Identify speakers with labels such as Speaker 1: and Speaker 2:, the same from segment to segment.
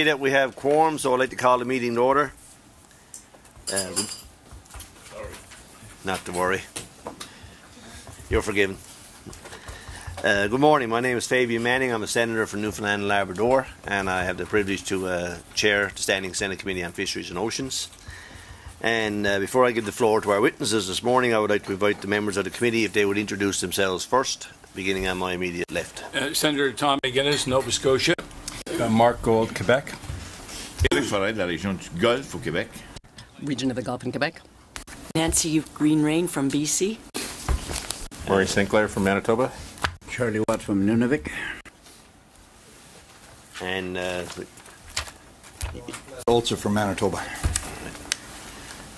Speaker 1: that we have quorum, so I'd like to call the meeting to order. Not to worry. You're forgiven. Good morning. My name is Fabian Manning. I'm a Senator for Newfoundland and Labrador, and I have the privilege to chair the Standing Senate Committee on Fisheries and Oceans. And before I give the floor to our witnesses this morning, I would like to invite the members of the committee if they would introduce themselves first, beginning on my immediate left.
Speaker 2: Senator Tom McGuinness, Nova Scotia.
Speaker 3: Mark Gold, Quebec.
Speaker 4: Éric Forêt de la région du Golfe au Québec.
Speaker 5: Region of the Gulf in Quebec.
Speaker 6: Nancy Green Rain from BC.
Speaker 3: Murray Sinclair from Manitoba.
Speaker 7: Charlie Watt from Nunavik.
Speaker 1: And
Speaker 7: Olzer from Manitoba.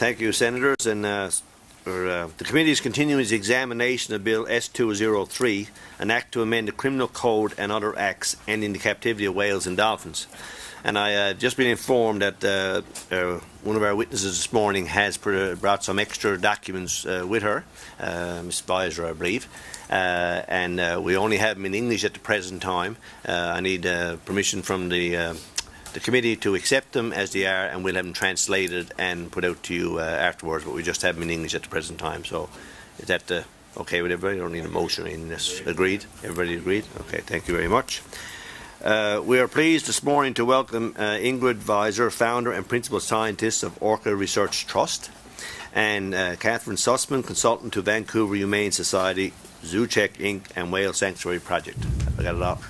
Speaker 1: thank you, Senators. And the committee is continuing its examination of Bill S-203, an act to amend the Criminal Code and other acts ending the captivity of whales and dolphins. And I have just been informed that one of our witnesses this morning has brought some extra documents with her, Ms. Weiser, I believe. And we only have them in English at the present time. I need permission from the committee to accept them as they are, and we'll have them translated and put out to you afterwards, but we just have them in English at the present time. So is that okay with everybody? I don't need a motion in this. Agreed? Everybody agreed? Okay, thank you very much. We are pleased this morning to welcome Ingrid Visser, founder and principal scientist of Orca Research Trust, and Catherine Sussman, consultant to Vancouver Humane Society, ZooCheck Inc. and Whale Sanctuary Project. I got it all.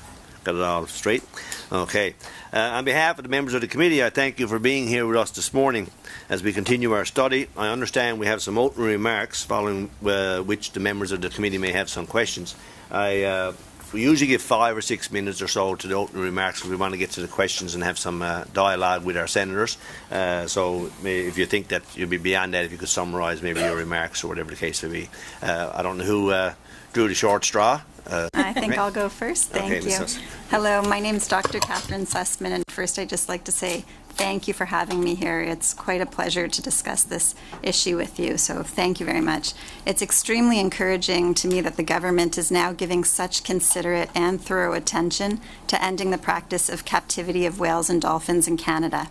Speaker 1: Got it all straight? Okay. On behalf of the members of the committee, I thank you for being here with us this morning as we continue our study. I understand we have some opening remarks following which the members of the committee may have some questions. We usually give 5 or 6 minutes or so to the opening remarks if we want to get to the questions and have some dialogue with our senators. So if you think that you'll be beyond that, if you could summarise maybe your remarks or whatever the case may be. I don't know who drew the short straw.
Speaker 8: I think I'll go first. Thank you. Hello, my name is Dr. Catherine Sussman, and first I'd just like to say thank you for having me here. It's quite a pleasure to discuss this issue with you, so thank you very much. It's extremely encouraging to me that the government is now giving such considerate and thorough attention to ending the practice of captivity of whales and dolphins in Canada.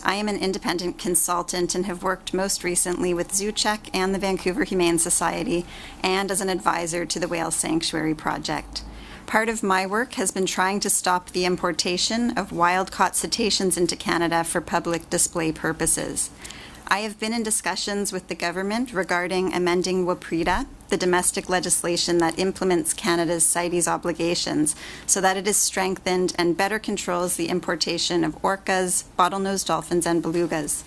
Speaker 8: I am an independent consultant and have worked most recently with ZooCheck and the Vancouver Humane Society and as an advisor to the Whale Sanctuary Project. Part of my work has been trying to stop the importation of wild-caught cetaceans into Canada for public display purposes. I have been in discussions with the government regarding amending WPREDA, the domestic legislation that implements Canada's CITES obligations, so that it is strengthened and better controls the importation of orcas, bottlenose dolphins, and belugas.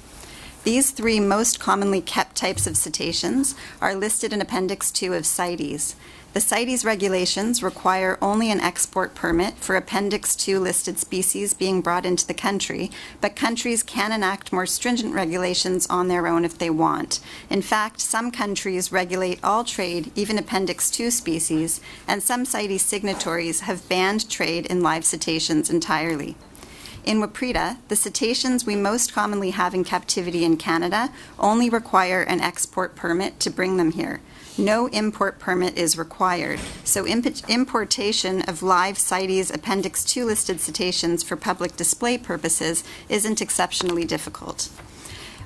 Speaker 8: These 3 most commonly kept types of cetaceans are listed in Appendix 2 of CITES. The CITES regulations require only an export permit for Appendix 2 listed species being brought into the country, but countries can enact more stringent regulations on their own if they want. In fact, some countries regulate all trade, even Appendix 2 species, and some CITES signatories have banned trade in live cetaceans entirely. In WPREDA, the cetaceans we most commonly have in captivity in Canada only require an export permit to bring them here. No import permit is required, so importation of live CITES Appendix 2 listed cetaceans for public display purposes isn't exceptionally difficult.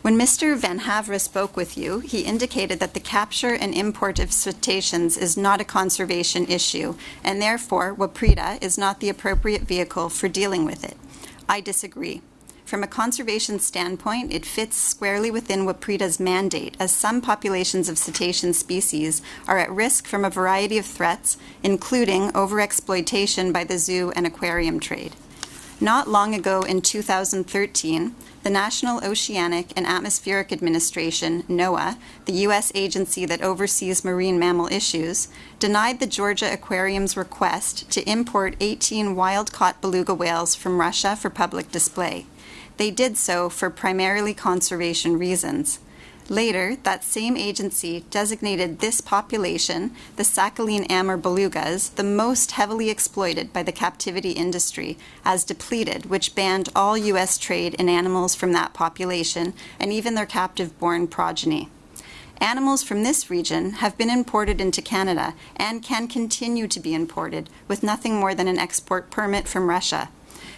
Speaker 8: When Mr. Van Havre spoke with you, he indicated that the capture and import of cetaceans is not a conservation issue, and therefore WPREDA is not the appropriate vehicle for dealing with it. I disagree. From a conservation standpoint, it fits squarely within WPREDA's mandate, as some populations of cetacean species are at risk from a variety of threats, including overexploitation by the zoo and aquarium trade. Not long ago in 2013, the National Oceanic and Atmospheric Administration, NOAA, the U.S. agency that oversees marine mammal issues, denied the Georgia Aquarium's request to import 18 wild-caught beluga whales from Russia for public display. They did so for primarily conservation reasons. Later, that same agency designated this population, the Sakhalin Amur belugas, the most heavily exploited by the captivity industry, as depleted, which banned all U.S. trade in animals from that population and even their captive-born progeny. Animals from this region have been imported into Canada and can continue to be imported with nothing more than an export permit from Russia.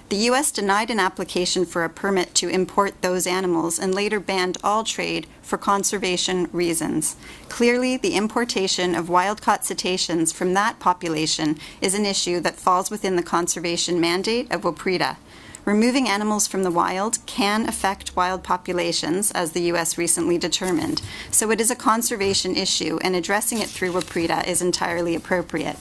Speaker 8: The U.S. denied an application for a permit to import those animals and later banned all trade for conservation reasons. Clearly, the importation of wild-caught cetaceans from that population is an issue that falls within the conservation mandate of WPREDA. Removing animals from the wild can affect wild populations, as the U.S. recently determined, so it is a conservation issue, and addressing it through WPREDA is entirely appropriate.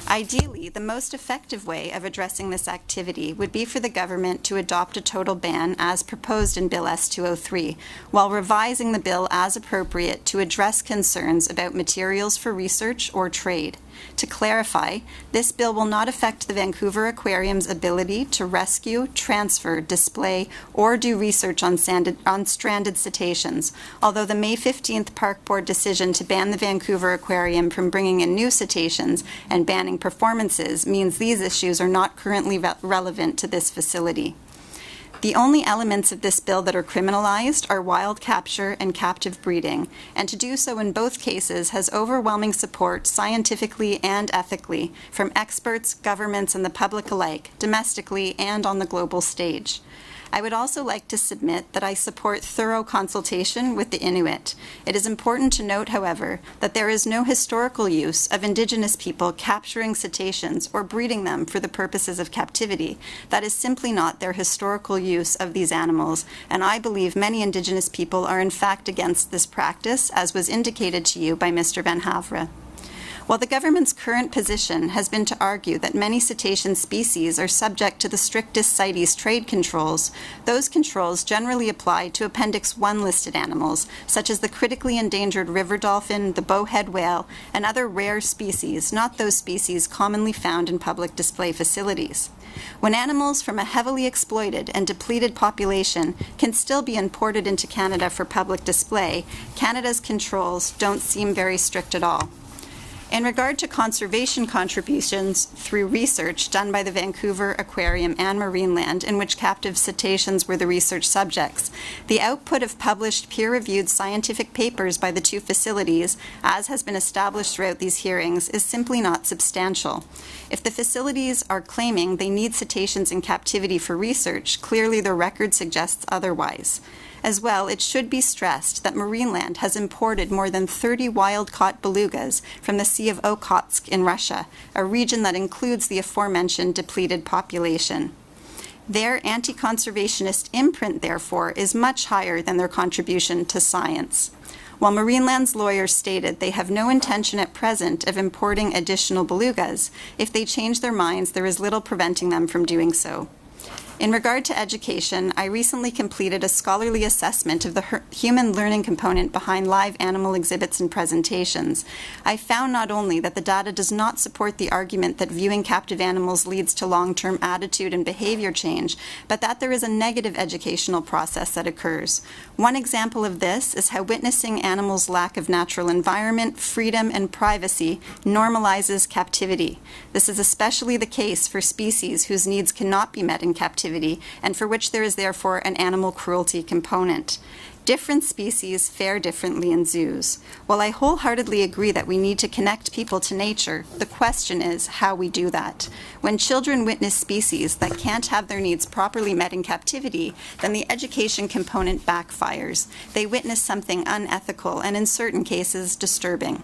Speaker 8: Ideally, the most effective way of addressing this activity would be for the government to adopt a total ban as proposed in Bill S-203, while revising the bill as appropriate to address concerns about materials for research or trade. To clarify, this bill will not affect the Vancouver Aquarium's ability to rescue, transfer, display, or do research on stranded cetaceans, although the May 15th Park Board decision to ban the Vancouver Aquarium from bringing in new cetaceans and banning performances means these issues are not currently relevant to this facility. The only elements of this bill that are criminalized are wild capture and captive breeding, and to do so in both cases has overwhelming support scientifically and ethically from experts, governments, and the public alike, domestically and on the global stage. I would also like to submit that I support thorough consultation with the Inuit. It is important to note, however, that there is no historical use of Indigenous people capturing cetaceans or breeding them for the purposes of captivity. That is simply not their historical use of these animals, and I believe many Indigenous people are in fact against this practice, as was indicated to you by Mr. Van Havre. While the government's current position has been to argue that many cetacean species are subject to the strictest CITES trade controls, those controls generally apply to Appendix 1 listed animals, such as the critically endangered river dolphin, the bowhead whale, and other rare species, not those species commonly found in public display facilities. When animals from a heavily exploited and depleted population can still be imported into Canada for public display, Canada's controls don't seem very strict at all. In regard to conservation contributions through research done by the Vancouver Aquarium and Marineland, in which captive cetaceans were the research subjects, the output of published peer-reviewed scientific papers by the two facilities, as has been established throughout these hearings, is simply not substantial. If the facilities are claiming they need cetaceans in captivity for research, clearly their record suggests otherwise. As well, it should be stressed that Marineland has imported more than 30 wild-caught belugas from the Sea of Okhotsk in Russia, a region that includes the aforementioned depleted population. Their anti-conservationist imprint, therefore, is much higher than their contribution to science. While Marineland's lawyers stated they have no intention at present of importing additional belugas, if they change their minds, there is little preventing them from doing so. In regard to education, I recently completed a scholarly assessment of the human learning component behind live animal exhibits and presentations. I found not only that the data does not support the argument that viewing captive animals leads to long-term attitude and behavior change, but that there is a negative educational process that occurs. One example of this is how witnessing animals' lack of natural environment, freedom, and privacy normalizes captivity. This is especially the case for species whose needs cannot be met in captivity, and for which there is therefore an animal cruelty component. Different species fare differently in zoos. While I wholeheartedly agree that we need to connect people to nature, the question is how we do that. When children witness species that can't have their needs properly met in captivity, then the education component backfires. They witness something unethical and in certain cases disturbing.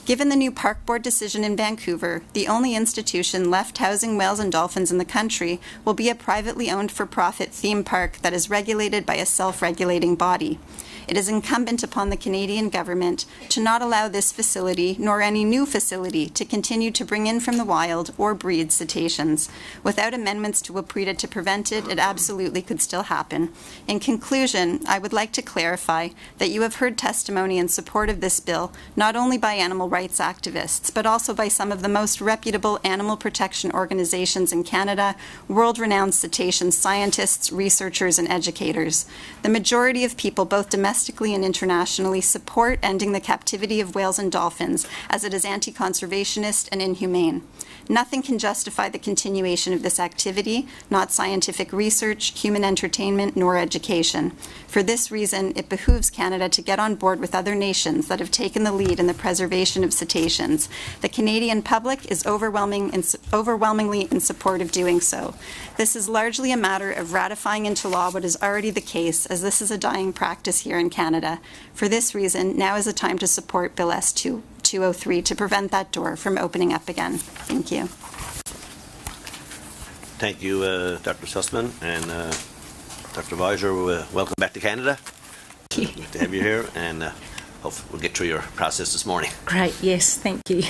Speaker 8: Given the new Park Board decision in Vancouver, the only institution left housing whales and dolphins in the country will be a privately owned for-profit theme park that is regulated by a self-regulating body. It is incumbent upon the Canadian government to not allow this facility, nor any new facility, to continue to bring in from the wild or breed cetaceans. Without amendments to WPREDA to prevent it, it absolutely could still happen. In conclusion, I would like to clarify that you have heard testimony in support of this bill, not only by animal rights activists, but also by some of the most reputable animal protection organizations in Canada, world-renowned cetacean scientists, researchers, and educators. The majority of people, both domestically and internationally, support ending the captivity of whales and dolphins, as it is anti-conservationist and inhumane. Nothing can justify the continuation of this activity, not scientific research, human entertainment, nor education. For this reason, it behooves Canada to get on board with other nations that have taken the lead in the preservation of cetaceans. The Canadian public is overwhelmingly in support of doing so. This is largely a matter of ratifying into law what is already the case, as this is a dying practice here in Canada. For this reason, now is the time to support Bill S-203 to prevent that door from opening up again. Thank you.
Speaker 1: Thank you, Dr. Sussman, and Dr. Weiser. Welcome back to Canada.
Speaker 9: Thank you.
Speaker 1: Good to have you here, and hopefully we'll get through your process this morning.
Speaker 9: Great, yes, thank you.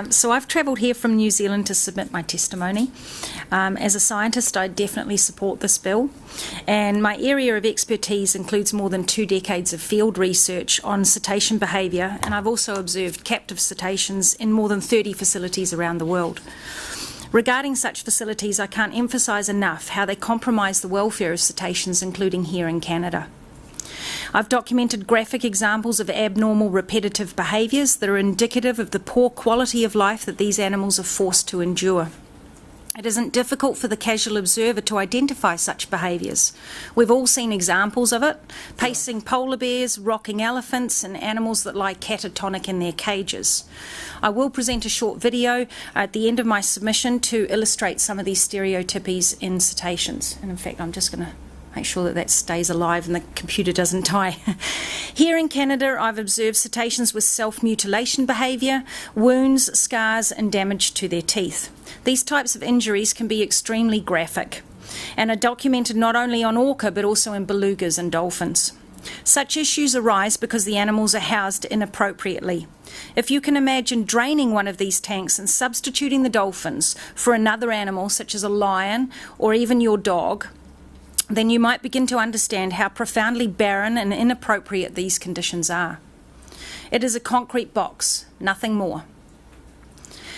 Speaker 9: So I've travelled here from New Zealand to submit my testimony. As a scientist, I definitely support this bill, and my area of expertise includes more than 2 decades of field research on cetacean behaviour, and I've also observed captive cetaceans in more than 30 facilities around the world. Regarding such facilities, I can't emphasise enough how they compromise the welfare of cetaceans, including here in Canada. I've documented graphic examples of abnormal repetitive behaviours that are indicative of the poor quality of life that these animals are forced to endure. It isn't difficult for the casual observer to identify such behaviours. We've all seen examples of it: pacing polar bears, rocking elephants, and animals that lie catatonic in their cages. I will present a short video at the end of my submission to illustrate some of these stereotypies in cetaceans. And in fact, I'm just going to make sure that that stays alive and the computer doesn't die. Here in Canada, I've observed cetaceans with self-mutilation behaviour, wounds, scars, and damage to their teeth. These types of injuries can be extremely graphic and are documented not only on orca but also in belugas and dolphins. Such issues arise because the animals are housed inappropriately. If you can imagine draining one of these tanks and substituting the dolphins for another animal such as a lion or even your dog, then you might begin to understand how profoundly barren and inappropriate these conditions are. It is a concrete box, nothing more.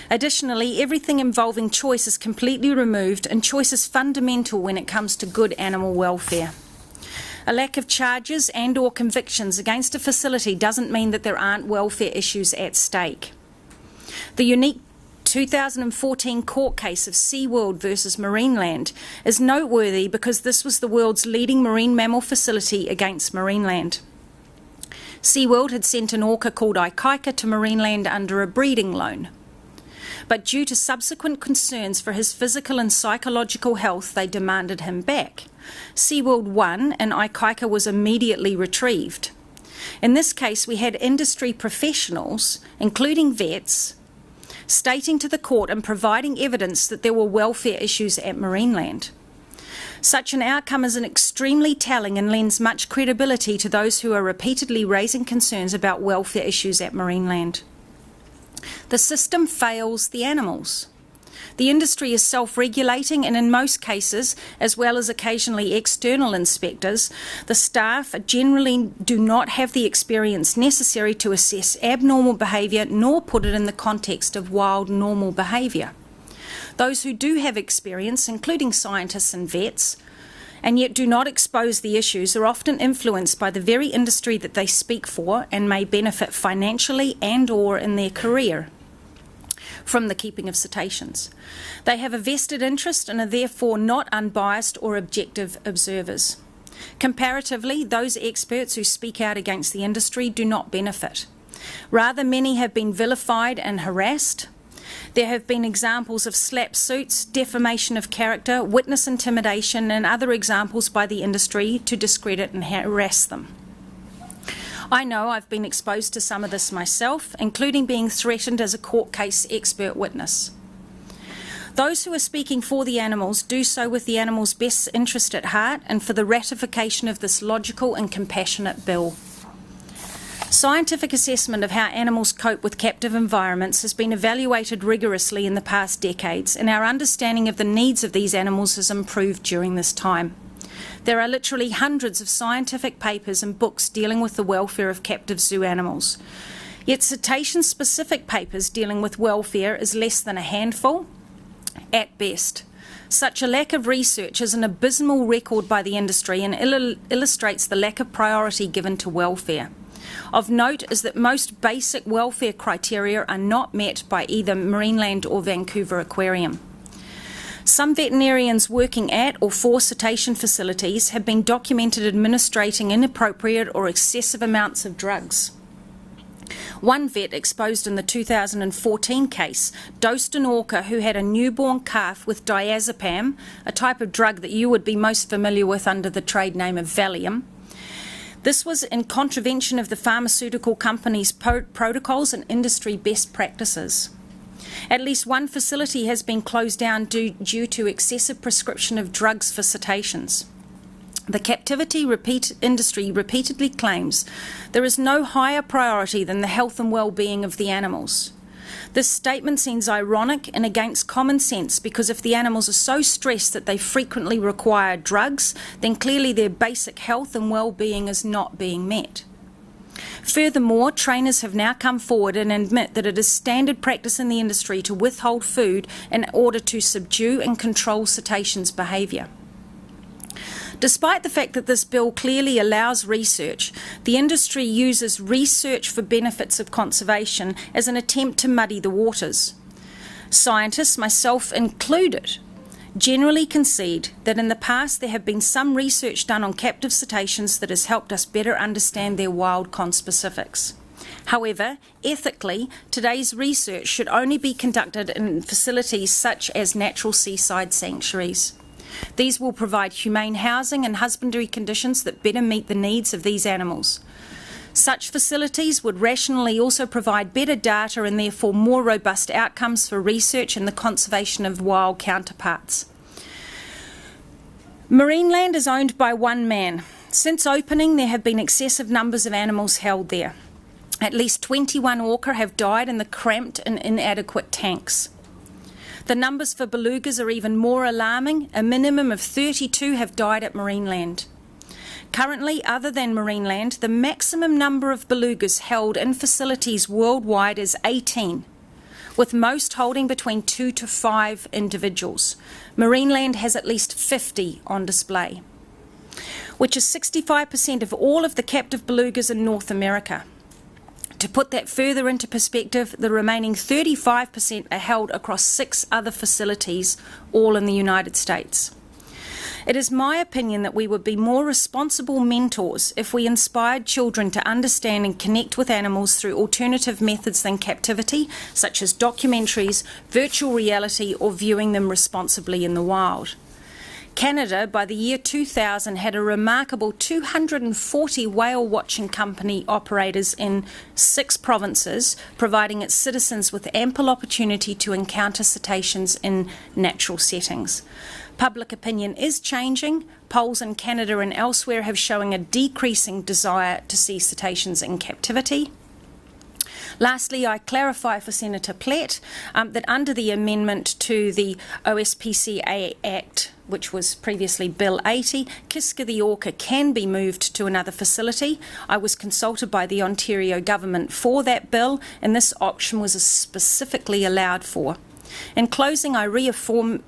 Speaker 9: Additionally, everything involving choice is completely removed, and choice is fundamental when it comes to good animal welfare. A lack of charges and/or convictions against a facility doesn't mean that there aren't welfare issues at stake. The unique 2014 court case of Seaworld versus Marineland is noteworthy because this was the world's leading marine mammal facility against Marineland. Seaworld had sent an orca called Ikaika to Marineland under a breeding loan. But due to subsequent concerns for his physical and psychological health, they demanded him back. Seaworld won, and Ikaika was immediately retrieved. In this case, we had industry professionals, including vets, stating to the court and providing evidence that there were welfare issues at Marineland. Such an outcome is extremely telling and lends much credibility to those who are repeatedly raising concerns about welfare issues at Marineland. The system fails the animals. The industry is self-regulating, and in most cases, as well as occasionally external inspectors, the staff generally do not have the experience necessary to assess abnormal behaviour nor put it in the context of wild normal behaviour. Those who do have experience, including scientists and vets, and yet do not expose the issues, are often influenced by the very industry that they speak for and may benefit financially and/or in their career from the keeping of cetaceans. They have a vested interest and are therefore not unbiased or objective observers. Comparatively, those experts who speak out against the industry do not benefit. Rather, many have been vilified and harassed. There have been examples of slap suits, defamation of character, witness intimidation, and other examples by the industry to discredit and harass them. I know I've been exposed to some of this myself, including being threatened as a court case expert witness. Those who are speaking for the animals do so with the animals' best interest at heart and for the ratification of this logical and compassionate bill. Scientific assessment of how animals cope with captive environments has been evaluated rigorously in the past decades, and our understanding of the needs of these animals has improved during this time. There are literally hundreds of scientific papers and books dealing with the welfare of captive zoo animals. Yet cetacean-specific papers dealing with welfare is less than a handful, at best. Such a lack of research is an abysmal record by the industry and illustrates the lack of priority given to welfare. Of note is that most basic welfare criteria are not met by either Marineland or Vancouver Aquarium. Some veterinarians working at or for cetacean facilities have been documented administrating inappropriate or excessive amounts of drugs. One vet exposed in the 2014 case dosed an orca who had a newborn calf with diazepam, a type of drug that you would be most familiar with under the trade name of Valium. This was in contravention of the pharmaceutical company's protocols and industry best practices. At least one facility has been closed down due to excessive prescription of drugs for cetaceans. The captivity industry repeatedly claims there is no higher priority than the health and well-being of the animals. This statement seems ironic and against common sense, because if the animals are so stressed that they frequently require drugs, then clearly their basic health and well-being is not being met. Furthermore, trainers have now come forward and admit that it is standard practice in the industry to withhold food in order to subdue and control cetaceans' behaviour. Despite the fact that this bill clearly allows research, the industry uses research for benefits of conservation as an attempt to muddy the waters. Scientists, myself included, generally concede that in the past there have been some research done on captive cetaceans that has helped us better understand their wild conspecifics. However, ethically, today's research should only be conducted in facilities such as natural seaside sanctuaries. These will provide humane housing and husbandry conditions that better meet the needs of these animals. Such facilities would rationally also provide better data and therefore more robust outcomes for research and the conservation of wild counterparts. Marineland is owned by one man. Since opening, there have been excessive numbers of animals held there. At least 21 orca have died in the cramped and inadequate tanks. The numbers for belugas are even more alarming. A minimum of 32 have died at Marineland. Currently, other than Marineland, the maximum number of belugas held in facilities worldwide is 18, with most holding between 2 to 5 individuals. Marineland has at least 50 on display, which is 65% of all of the captive belugas in North America. To put that further into perspective, the remaining 35% are held across 6 other facilities, all in the United States. It is my opinion that we would be more responsible mentors if we inspired children to understand and connect with animals through alternative methods than captivity, such as documentaries, virtual reality, or viewing them responsibly in the wild. Canada, by the year 2000, had a remarkable 240 whale-watching company operators in 6 provinces, providing its citizens with ample opportunity to encounter cetaceans in natural settings. Public opinion is changing. Polls in Canada and elsewhere have shown a decreasing desire to see cetaceans in captivity. Lastly, I clarify for Senator Plett that under the amendment to the OSPCA Act, which was previously Bill 80, Kiska the orca can be moved to another facility. I was consulted by the Ontario government for that bill, and this option was specifically allowed for. In closing, I reaffirm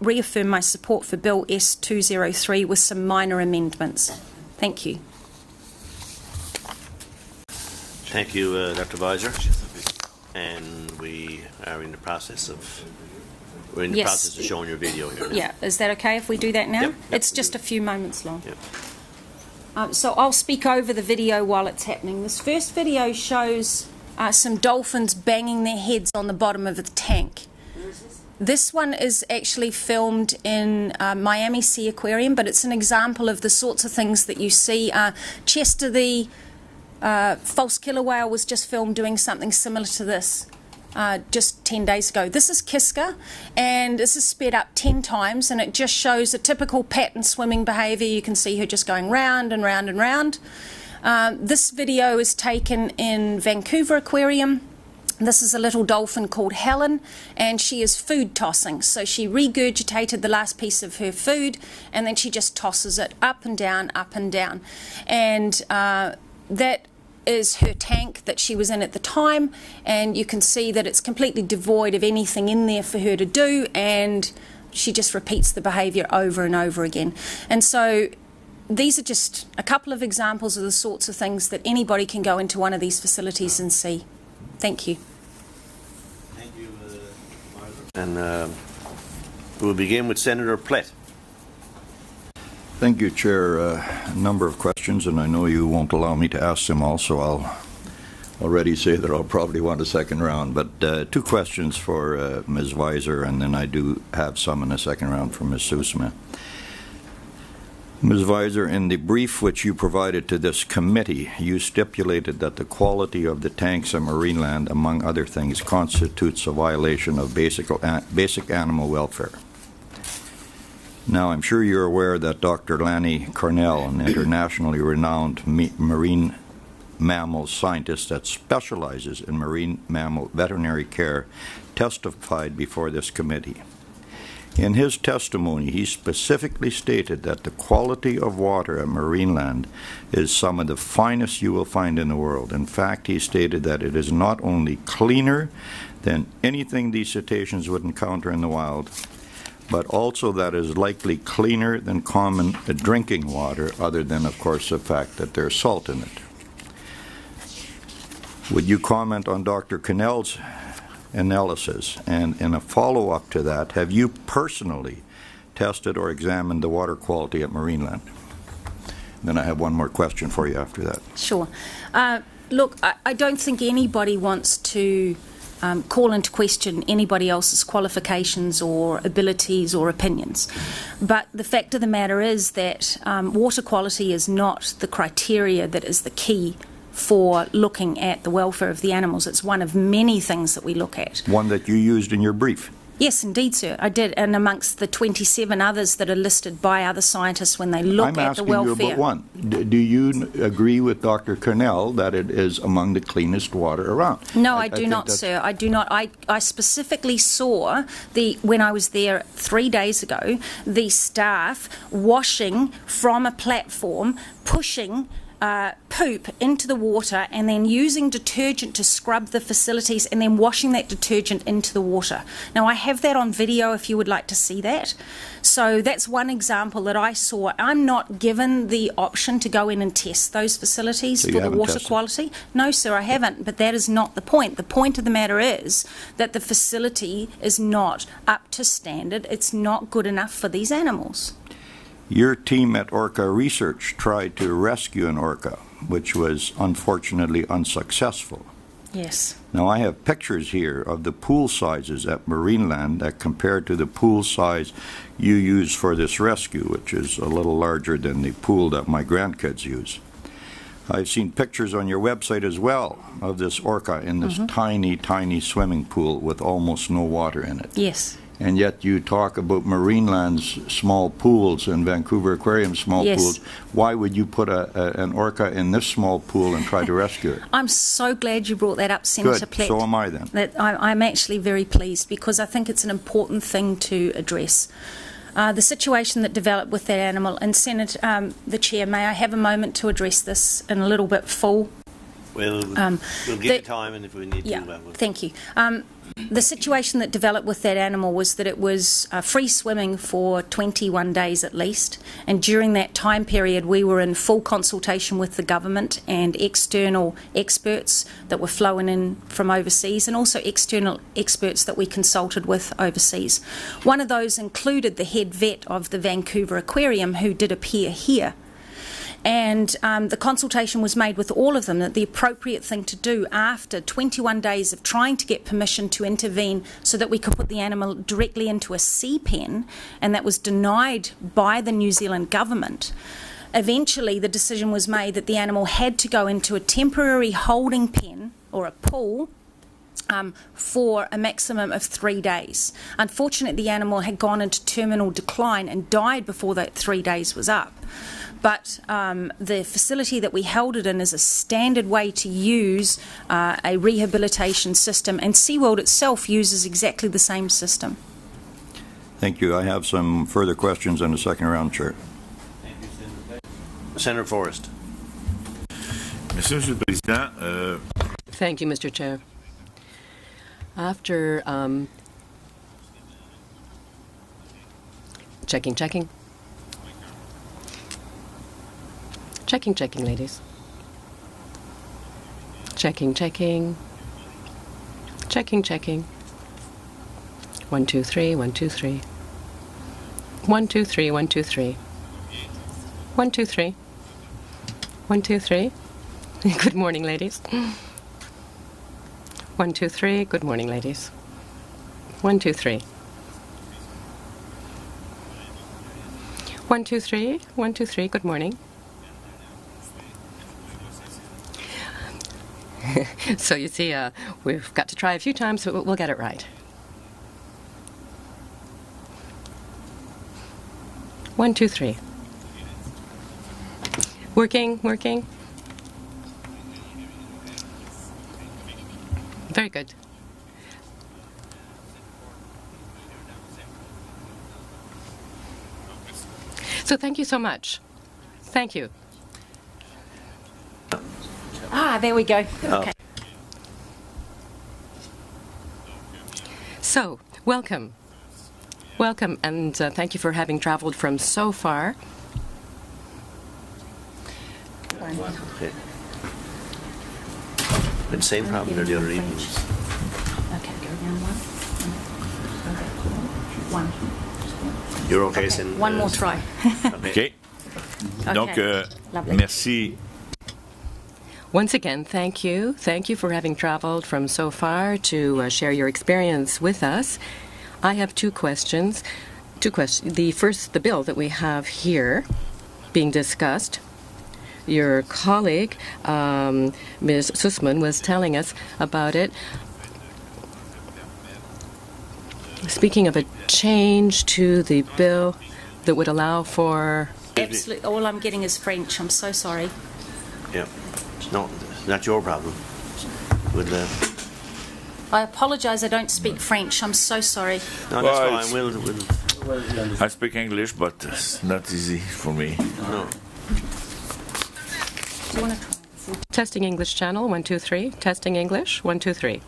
Speaker 9: my support for Bill S-203 with some minor amendments. Thank you.
Speaker 1: Thank you, Dr. Weiser. And we are in the process of showing your video here now.
Speaker 9: Yeah, is that okay if we do that now?
Speaker 1: Yep,
Speaker 9: it's just a few moments long.
Speaker 1: Yep.
Speaker 9: So I'll speak over the video while it's happening. This first video shows some dolphins banging their heads on the bottom of the tank. This one is actually filmed in Miami Sea Aquarium, but it's an example of the sorts of things that you see. Chester the false killer whale was just filmed doing something similar to this just 10 days ago. This is Kiska, and this is sped up 10 times, and it just shows a typical pattern swimming behaviour. You can see her just going round and round and round. This video is taken in Vancouver Aquarium. This is a little dolphin called Helen, and she is food tossing. So she regurgitated the last piece of her food, and then she just tosses it up and down, up and down. And that is her tank that she was in at the time, and you can see that it's completely devoid of anything in there for her to do, and she just repeats the behaviour over and over again. And so these are just a couple of examples of the sorts of things that anybody can go into one of these facilities and see. Thank you.
Speaker 1: Thank you, and we'll begin with Senator Plett.
Speaker 7: Thank you, Chair. A number of questions, and I know you won't allow me to ask them all, so I'll already say that I'll probably want a second round. But two questions for Ms. Weiser, and then I do have some in the second round for Ms. Sussman. Ms. Weiser, in the brief which you provided to this committee, you stipulated that the quality of the tanks at Marineland, among other things, constitutes a violation of basic animal welfare. Now, I'm sure you're aware that Dr. Lanny Cornell, an internationally renowned marine mammal scientist that specializes in marine mammal veterinary care, testified before this committee. In his testimony, he specifically stated that the quality of water at Marineland is some of the finest you will find in the world. In fact, he stated that it is not only cleaner than anything these cetaceans would encounter in the wild, but also that is likely cleaner than common drinking water, other than, of course, the fact that there's salt in it. Would you comment on Dr. Cornell's analysis? And in a follow-up to that, have you personally tested or examined the water quality at Marineland? Then I have one more question for you after that.
Speaker 9: Sure. Look, I don't think anybody wants to call into question anybody else's qualifications or abilities or opinions. But the fact of the matter is that water quality is not the criteria that is the key for looking at the welfare of the animals. It's one of many things that we look at.
Speaker 7: One that you used in your brief.
Speaker 9: Yes, indeed, sir. I did, and amongst the 27 others that are listed by other scientists when they look at the welfare.
Speaker 7: I'm asking you about one. Do you agree with Dr. Cornell that it is among the cleanest water around?
Speaker 9: No, I do not, sir. I do not. I specifically saw, when I was there 3 days ago, the staff washing from a platform, pushing poop into the water and then using detergent to scrub the facilities and then washing that detergent into the water. Now, I have that on video if you would like to see that. So that's one example that I saw. I'm not given the option to go in and test those facilities for the water quality. No, sir, I haven't, but that is not the point. The point of the matter is that the facility is not up to standard. It's not good enough for these animals.
Speaker 7: Your team at Orca Research tried to rescue an orca, which was unfortunately unsuccessful.
Speaker 9: Yes.
Speaker 7: Now, I have pictures here of the pool sizes at Marineland that compared to the pool size you use for this rescue, which is a little larger than the pool that my grandkids use. I've seen pictures on your website as well of this orca in this tiny, tiny swimming pool with almost no water in it.
Speaker 9: Yes.
Speaker 7: And yet you talk about Marineland's small pools and Vancouver Aquarium's small pools. Why would you put an orca in this small pool and try to rescue it?
Speaker 9: I'm so glad you brought that up, Senator Plett.
Speaker 7: Good, so am I then.
Speaker 9: I'm actually very pleased because I think it's an important thing to address. The situation that developed with that animal, and Senate, the Chair, may I have a moment to address this in a little bit full?
Speaker 1: We'll give you time, and if we need to... we'll...
Speaker 9: Thank you. The situation that developed with that animal was that it was free swimming for 21 days at least, and during that time period we were in full consultation with the government and external experts that were flowing in from overseas, and also external experts that we consulted with overseas. One of those included the head vet of the Vancouver Aquarium, who did appear here. And the consultation was made with all of them that the appropriate thing to do after 21 days of trying to get permission to intervene so that we could put the animal directly into a sea pen, and that was denied by the New Zealand government. Eventually the decision was made that the animal had to go into a temporary holding pen or a pool for a maximum of 3 days. Unfortunately, the animal had gone into terminal decline and died before that 3 days was up. But the facility that we held it in is a standard way to use a rehabilitation system, and Seaworld itself uses exactly the same system.
Speaker 7: Thank you. I have some further questions in the second round, Chair.
Speaker 1: Thank you, Senator Forrest.
Speaker 4: Monsieur le Président,
Speaker 5: Thank you, Mr. Chair. After checking. Checking, checking, ladies. Checking, checking. Checking, checking. 1, 2, 3, 1, 2, 3. 1, 2, 3, 1, 2, 3. 1, 2, 3. 1, 2, 3. Good morning, ladies. 1, 2, 3. Good morning, ladies. 1, 2, 3. 1, 2, 3. 1, 2, 3. Good morning. So you see, we've got to try a few times, but we'll get it right. 1, 2, 3. Working, working. Very good. So thank you so much. Thank you.
Speaker 9: Ah, there we go. Okay.
Speaker 5: So, welcome. Welcome, and thank you for having traveled from so far.
Speaker 1: Okay. Been same problem there the other evenings.
Speaker 9: Okay, go down one.
Speaker 1: You're okay, Sen?
Speaker 9: One more try.
Speaker 4: OK. Donc,
Speaker 9: Lovely.
Speaker 4: merci.
Speaker 5: Once again, thank you. Thank you for having traveled from so far to share your experience with us. I have two questions. The first, the bill that we have here being discussed. Your colleague, Ms. Sussman, was telling us about it. Speaking of a change to the bill that would allow for...
Speaker 9: Absolutely. All I'm getting is French. I'm so sorry.
Speaker 1: Yeah. No, not your problem. With
Speaker 9: I apologise. I don't speak French. I'm so sorry.
Speaker 1: no, that's fine. We'll
Speaker 4: I speak English, but it's not easy for me.
Speaker 1: no.
Speaker 9: Do you want to try?
Speaker 5: Testing English channel, 1, 2, 3. Testing English, 1, 2, 3.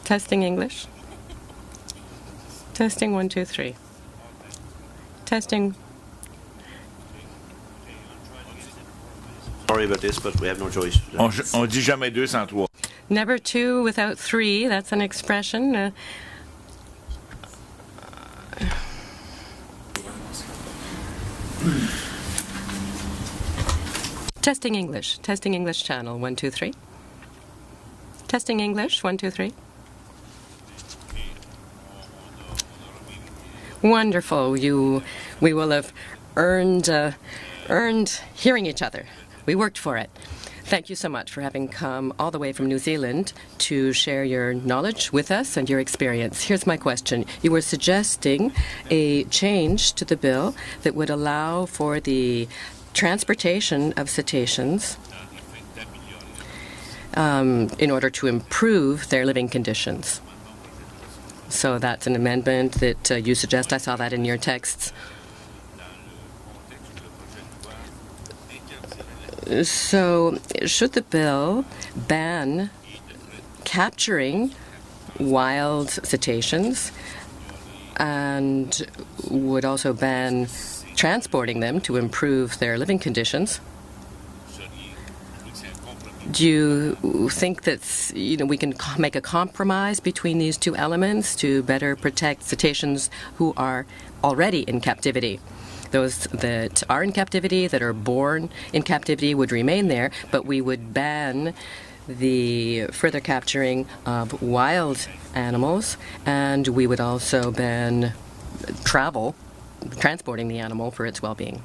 Speaker 5: Testing English. Testing, 1, 2, 3. Testing.
Speaker 1: Sorry about this, but we have no choice.
Speaker 4: On dit jamais deux sans trois.
Speaker 5: Never two without three. That's an expression. Testing English. Testing English channel. 1, 2, 3. Testing English. 1, 2, 3. Wonderful. We will have earned hearing each other. We worked for it. Thank you so much for having come all the way from New Zealand to share your knowledge with us and your experience. Here's my question. You were suggesting a change to the bill that would allow for the transportation of cetaceans in order to improve their living conditions. So that's an amendment that you suggest. I saw that in your texts. So, should the bill ban capturing wild cetaceans and would also ban transporting them to improve their living conditions? Do you think that we can make a compromise between these two elements to better protect cetaceans who are already in captivity? Those that are in captivity, that are born in captivity, would remain there, but we would ban the further capturing of wild animals, and we would also ban transporting the animal for its well-being.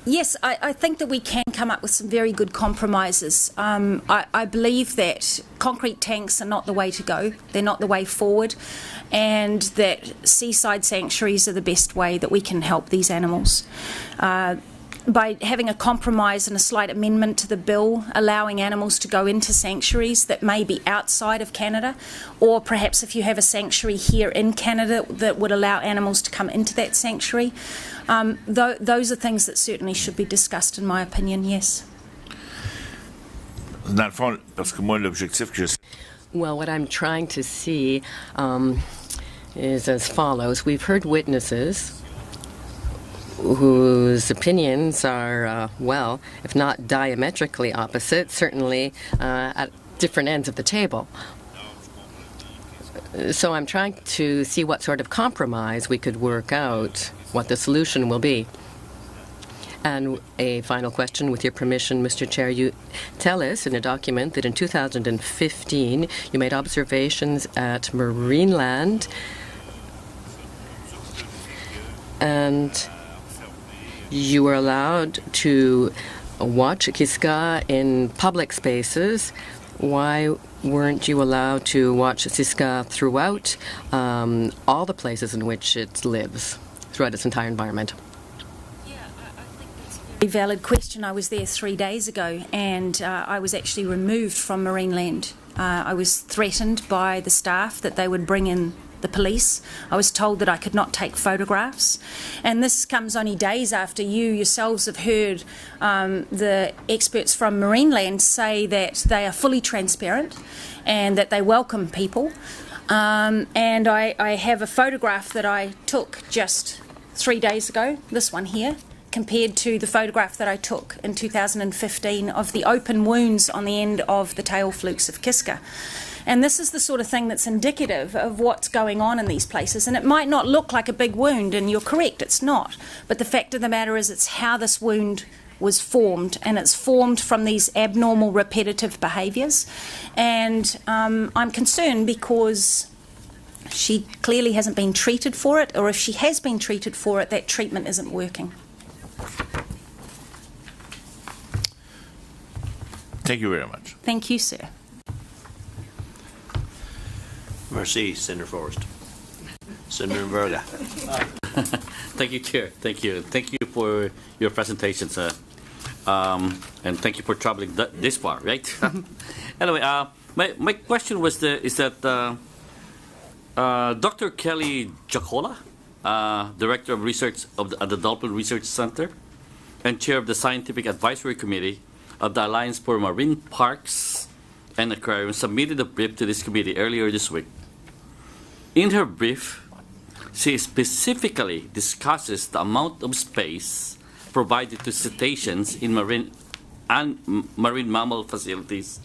Speaker 9: Yes, I think that we can come up with some very good compromises. I believe that concrete tanks are not the way to go. They're not the way forward, and that seaside sanctuaries are the best way that we can help these animals. by having a compromise and a slight amendment to the bill, allowing animals to go into sanctuaries that may be outside of Canada, or perhaps if you have a sanctuary here in Canada that would allow animals to come into that sanctuary. Those are things that certainly should be discussed, in my opinion, yes.
Speaker 4: Dans le fond, parce que moi, l'objectif que je...
Speaker 5: Well, what I'm trying to see is as follows. We've heard witnesses whose opinions are, well, if not diametrically opposite, certainly at different ends of the table. So I'm trying to see what sort of compromise we could work out, what the solution will be. And a final question, with your permission, Mr. Chair. You tell us in a document that in 2015 you made observations at Marineland and you were allowed to watch Kiska in public spaces. Why weren't you allowed to watch Kiska throughout all the places in which it lives, throughout its entire environment?
Speaker 9: A valid question. I was there 3 days ago and I was actually removed from Marineland. I was threatened by the staff that they would bring in the police. I was told that I could not take photographs, and this comes only days after you yourselves have heard the experts from Marineland say that they are fully transparent and that they welcome people. And I have a photograph that I took just 3 days ago, this one here, compared to the photograph that I took in 2015 of the open wounds on the end of the tail flukes of Kiska. And this is the sort of thing that's indicative of what's going on in these places. And it might not look like a big wound, and you're correct, it's not. But the fact of the matter is it's how this wound was formed, and it's formed from these abnormal repetitive behaviours. And I'm concerned because she clearly hasn't been treated for it, or if she has been treated for it, that treatment isn't working.
Speaker 4: Thank you very much.
Speaker 9: Thank you, sir.
Speaker 1: Merci, Senator Forrest. Senator Berga.
Speaker 10: Thank you, Chair. Thank you. Thank you for your presentation, sir. And thank you for traveling this far, right? Anyway, my question was that Dr. Kelly Jacola, Director of Research at the Dolphin Research Center and Chair of the Scientific Advisory Committee of the Alliance for Marine Parks and Aquariums, submitted a brief to this committee earlier this week. In her brief, she specifically discusses the amount of space provided to cetaceans in marine mammal facilities,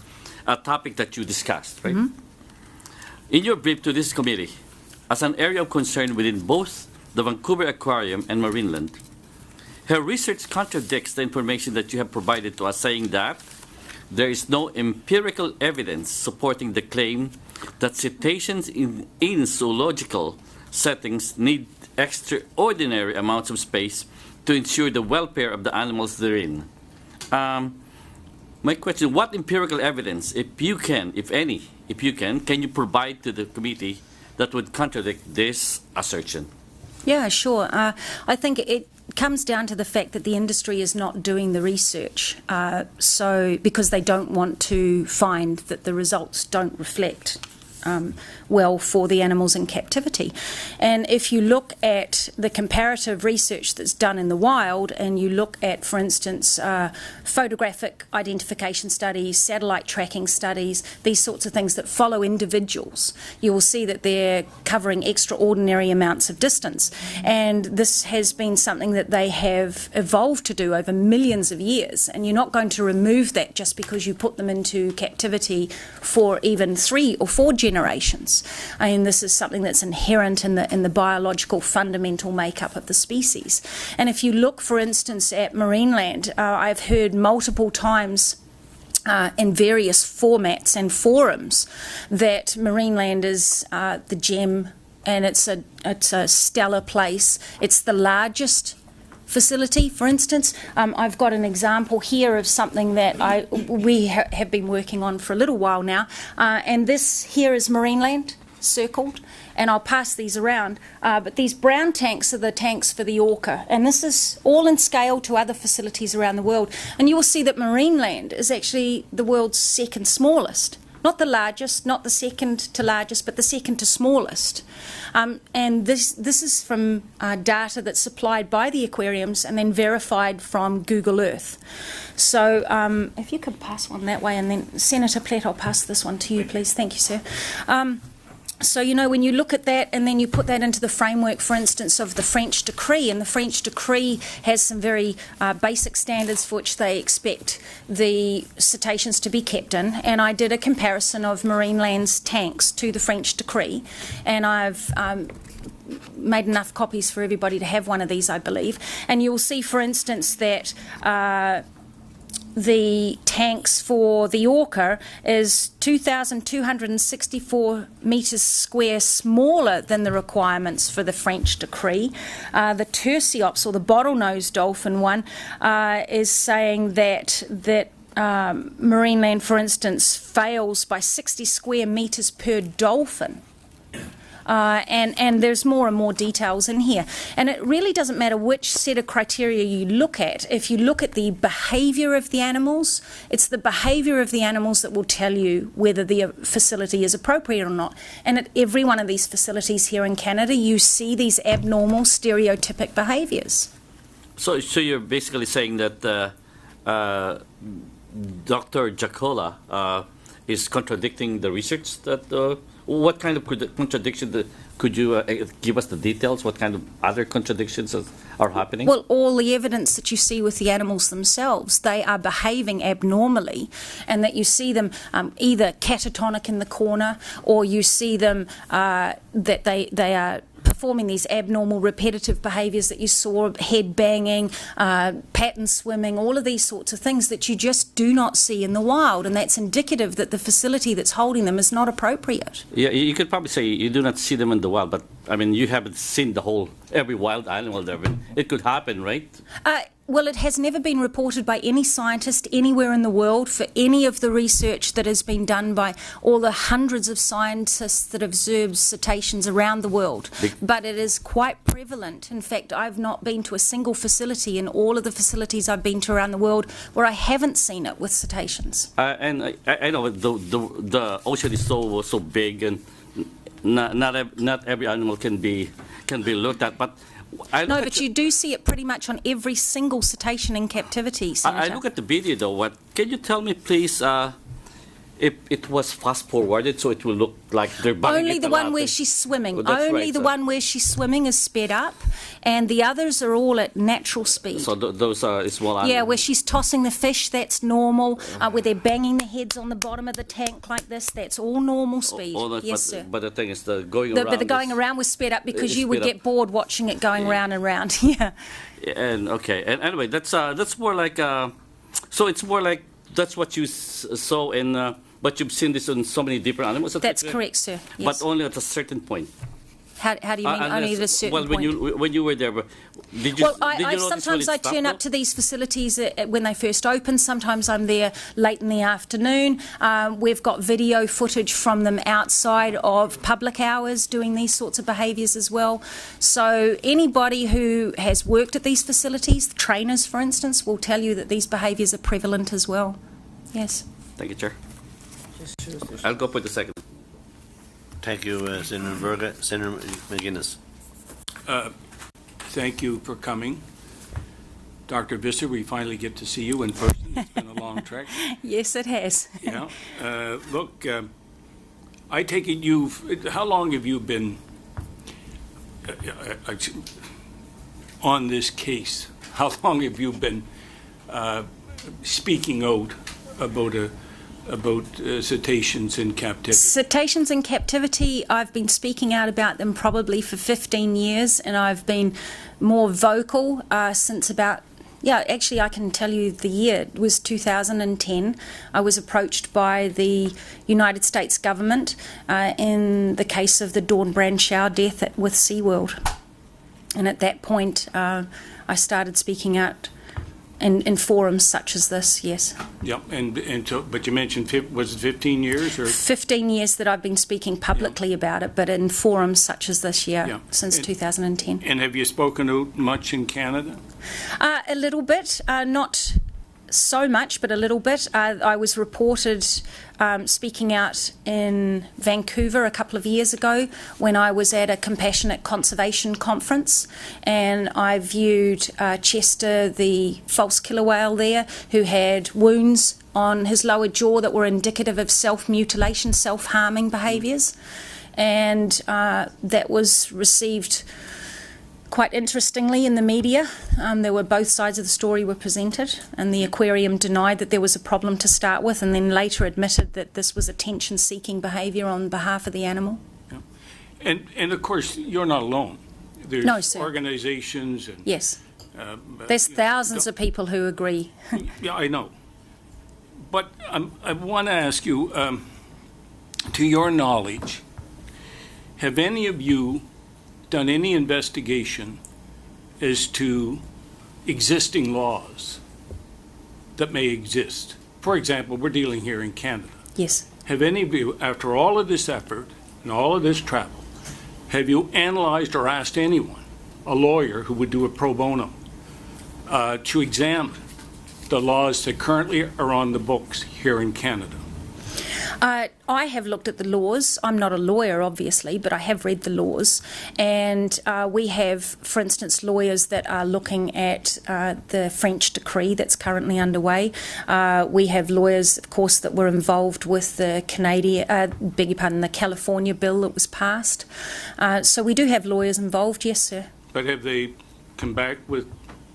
Speaker 10: a topic that you discussed, right? Mm-hmm. In your brief to this committee, as an area of concern within both the Vancouver Aquarium and Marineland, her research contradicts the information that you have provided to us, saying that there is no empirical evidence supporting the claim that cetaceans in zoological settings need extraordinary amounts of space to ensure the welfare of the animals therein. My question, what empirical evidence, if you can, if any, can you provide to the committee that would contradict this assertion?
Speaker 9: Yeah, sure. I think it comes down to the fact that the industry is not doing the research, because they don't want to find that the results don't reflect well for the animals in captivity. And if you look at the comparative research that's done in the wild, and you look at, for instance, photographic identification studies, satellite tracking studies, these sorts of things that follow individuals, you will see that they're covering extraordinary amounts of distance. And this has been something that they have evolved to do over millions of years, and you're not going to remove that just because you put them into captivity for even 3 or 4 generations. I mean, this is something that's inherent in the biological fundamental makeup of the species. And if you look, for instance, at Marineland, I've heard multiple times in various formats and forums that Marineland is the gem, and it's a stellar place. It's the largest facility, for instance. I've got an example here of something that we have been working on for a little while now, and this here is Marineland. circled, and I'll pass these around. But these brown tanks are the tanks for the orca, and this is all in scale to other facilities around the world. And you will see that Marineland is actually the world's second smallest. Not the largest, not the second to largest, but the second to smallest. And this is from data that's supplied by the aquariums and then verified from Google Earth. So if you could pass one that way, and then Senator Platt, I'll pass this one to you, please. Thank you, sir. So, you know, when you look at that and then you put that into the framework, for instance, of the French decree, and the French decree has some very basic standards for which they expect the cetaceans to be kept in, and I did a comparison of Marineland's tanks to the French decree, and I've made enough copies for everybody to have one of these, I believe. And you'll see, for instance, that the tanks for the orca is 2,264 metres square smaller than the requirements for the French decree. The Terciops, or the bottlenose dolphin one, is saying that Marineland, for instance, fails by 60 square metres per dolphin. And there's more and more details in here. And it really doesn't matter which set of criteria you look at. If you look at the behaviour of the animals, it's the behaviour of the animals that will tell you whether the facility is appropriate or not. And at every one of these facilities here in Canada, you see these abnormal, stereotypic behaviours.
Speaker 10: So you're basically saying that Dr. Jacola is contradicting the research that... What kind of contradiction could you give us the details? What kind of other contradictions are happening?
Speaker 9: Well, all the evidence that you see with the animals themselves, they are behaving abnormally, and that you see them either catatonic in the corner, or you see them that they are performing these abnormal repetitive behaviours that you saw, head banging, pattern swimming, all of these sorts of things that you just do not see in the wild, and that's indicative that the facility that's holding them is not appropriate.
Speaker 10: Yeah, you could probably say you do not see them in the wild, but I mean, you haven't seen every wild animal there. It could happen, right?
Speaker 9: Well, it has never been reported by any scientist anywhere in the world for any of the research that has been done by all the hundreds of scientists that have observed cetaceans around the world. But it is quite prevalent. In fact, I've not been to a single facility in all of the facilities I've been to around the world where I haven't seen it with cetaceans.
Speaker 10: And I know the ocean is so big, and not every animal can be looked at, but
Speaker 9: no, but you do see it pretty much on every single cetacean in captivity, Senator.
Speaker 10: I look at the video, though. Can you tell me, please, if it was fast-forwarded so it will look like they're bugging
Speaker 9: Only the one where she's swimming.
Speaker 10: Well,
Speaker 9: Only the one where she's swimming is sped up, and the others are all at natural speed.
Speaker 10: So those are small animals?
Speaker 9: Yeah, where she's tossing the fish, that's normal. Where they're banging their heads on the bottom of the tank like this, that's all normal speed.
Speaker 10: Yes,
Speaker 9: sir.
Speaker 10: But the thing is, going around...
Speaker 9: But the going around was sped up because you would get bored watching it going round and round. Yeah.
Speaker 10: And anyway, that's more like... so it's more like that's what you saw in... But you've seen this in so many different animals?
Speaker 9: That's correct, sir. Yes.
Speaker 10: But only at a certain point.
Speaker 9: How do you mean only at a certain point?
Speaker 10: When you were there, did you
Speaker 9: sometimes I turn up to these facilities when they first open. Sometimes I'm there late in the afternoon. We've got video footage from them outside of public hours doing these sorts of behaviours as well. So anybody who has worked at these facilities, trainers for instance, will tell you that these behaviours are prevalent as well. Yes.
Speaker 10: Thank you, Chair. I'll go for the second.
Speaker 1: Thank you, Senator Berger. Senator McGuinness.
Speaker 2: Thank you for coming. Dr. Visser, we finally get to see you in person. It's been a long trek.
Speaker 9: Yes, it has.
Speaker 2: Yeah. Look, I take it how long have you been on this case? How long have you been speaking out about cetaceans in captivity? Cetaceans
Speaker 9: in captivity, I've been speaking out about them probably for 15 years, and I've been more vocal since about, actually I can tell you the year. It was 2010. I was approached by the United States government in the case of the Dawn Brandshaw death with Seaworld. And at that point, I started speaking out in forums such as this, yes.
Speaker 2: Yep, but you mentioned, was it 15 years? Or
Speaker 9: 15 years that I've been speaking publicly about it, but in forums such as this year, since 2010.
Speaker 2: And have you spoken out much in Canada?
Speaker 9: A little bit, not so much, but a little bit. I was reported speaking out in Vancouver a couple of years ago when I was at a compassionate conservation conference, and I viewed Chester, the false killer whale there, who had wounds on his lower jaw that were indicative of self-mutilation, self-harming behaviours, and that was received quite interestingly in the media. There were both sides of the story were presented, and the aquarium denied that there was a problem to start with, and then later admitted that this was attention-seeking behaviour on behalf of the animal.
Speaker 2: Yeah. And of course, you're not alone. There's
Speaker 9: no, sir.
Speaker 2: Organizations. And,
Speaker 9: yes. There's thousands of people who agree.
Speaker 2: Yeah, I know. But I want to ask you, to your knowledge, have any of you done any investigation as to existing laws that may exist? For example, we're dealing here in Canada.
Speaker 9: Yes.
Speaker 2: Have any of you, after all of this effort and all of this travel, have you analyzed or asked anyone, a lawyer who would do a pro bono, to examine the laws that currently are on the books here in Canada?
Speaker 9: I have looked at the laws. I'm not a lawyer, obviously, but I have read the laws. And we have, for instance, lawyers that are looking at the French decree that's currently underway. We have lawyers, of course, that were involved with the the California bill that was passed. So we do have lawyers involved, yes, sir.
Speaker 2: But have they come back with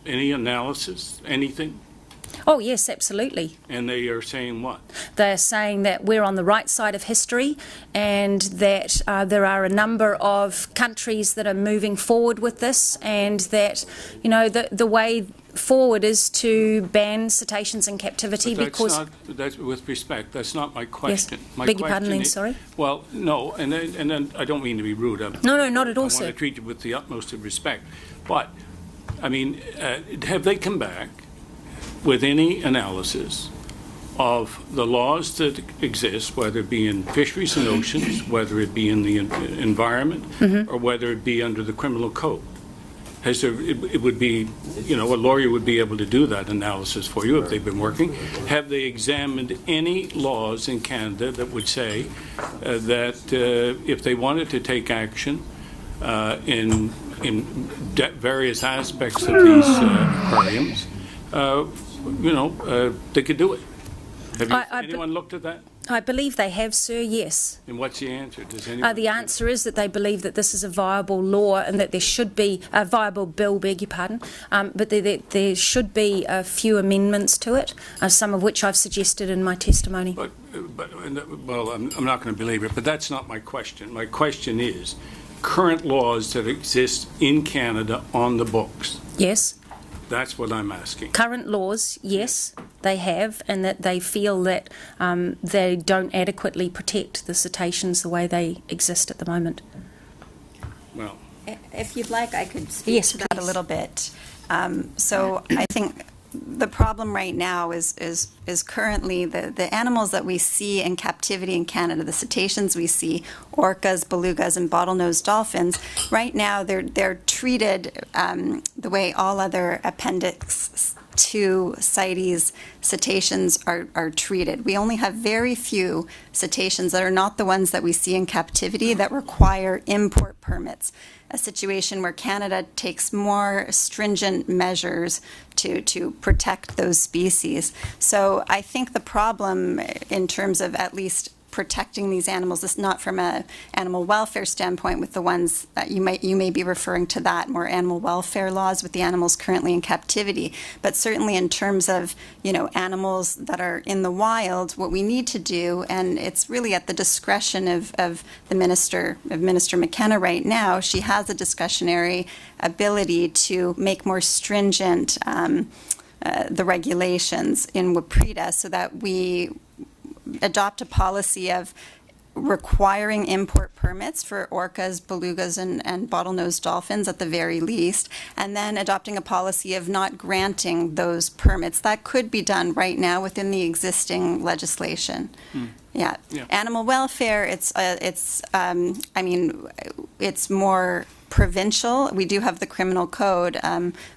Speaker 2: any analysis, anything?
Speaker 9: Oh, yes, absolutely.
Speaker 2: And they are saying what?
Speaker 9: They're saying that we're on the right side of history, and that there are a number of countries that are moving forward with this, and that, you know, the way forward is to ban cetaceans in captivity.
Speaker 2: But
Speaker 9: because
Speaker 2: that's with respect, that's not my question.
Speaker 9: Yes.
Speaker 2: My
Speaker 9: Beg your
Speaker 2: question
Speaker 9: pardon,
Speaker 2: is,
Speaker 9: sorry?
Speaker 2: Well, no, and then I don't mean to be rude.
Speaker 9: No, not at all,
Speaker 2: sir. I want
Speaker 9: sir.
Speaker 2: to treat you with the utmost of respect. But, I mean, have they come back with any analysis of the laws that exist, whether it be in fisheries and oceans, whether it be in the environment, or whether it be under the criminal code? It would be, you know, a lawyer would be able to do that analysis for you if they've been working. Have they examined any laws in Canada that would say that if they wanted to take action in various aspects of these aquariums, you know, they could do it? Have anyone looked at that?
Speaker 9: I believe they have, sir, yes.
Speaker 2: And what's the answer? Does anyone
Speaker 9: the answer is that they believe that this is a viable law, and that there should be a viable bill, beg your pardon, but there should be a few amendments to it, some of which I've suggested in my testimony.
Speaker 2: Well, I'm not going to belabor it, but that's not my question. My question is current laws that exist in Canada on the books.
Speaker 9: Yes.
Speaker 2: That's what I'm asking.
Speaker 9: Current laws, yes, they have, and that they feel that they don't adequately protect the cetaceans the way they exist at the moment.
Speaker 2: Well,
Speaker 8: if you'd like, I could speak to that a little bit. So I think the problem right now is currently the animals that we see in captivity in Canada, the cetaceans we see, orcas, belugas, and bottlenose dolphins. Right now, they're treated the way all other Appendix 2 CITES cetaceans are treated. We only have very few cetaceans that are not the ones that we see in captivity that require import permits. A situation where Canada takes more stringent measures to protect those species. So I think the problem in terms of at least protecting these animals is not from an animal welfare standpoint with the ones that you may be referring to, that more animal welfare laws with the animals currently in captivity, but certainly in terms of, you know, animals that are in the wild, what we need to do, and it's really at the discretion of Minister McKenna right now. She has a discretionary ability to make more stringent the regulations in WPREDA so that we adopt a policy of requiring import permits for orcas, belugas, and bottlenose dolphins at the very least, and then adopting a policy of not granting those permits. That could be done right now within the existing legislation. Yeah. Animal welfare, it's more provincial. We do have the criminal code,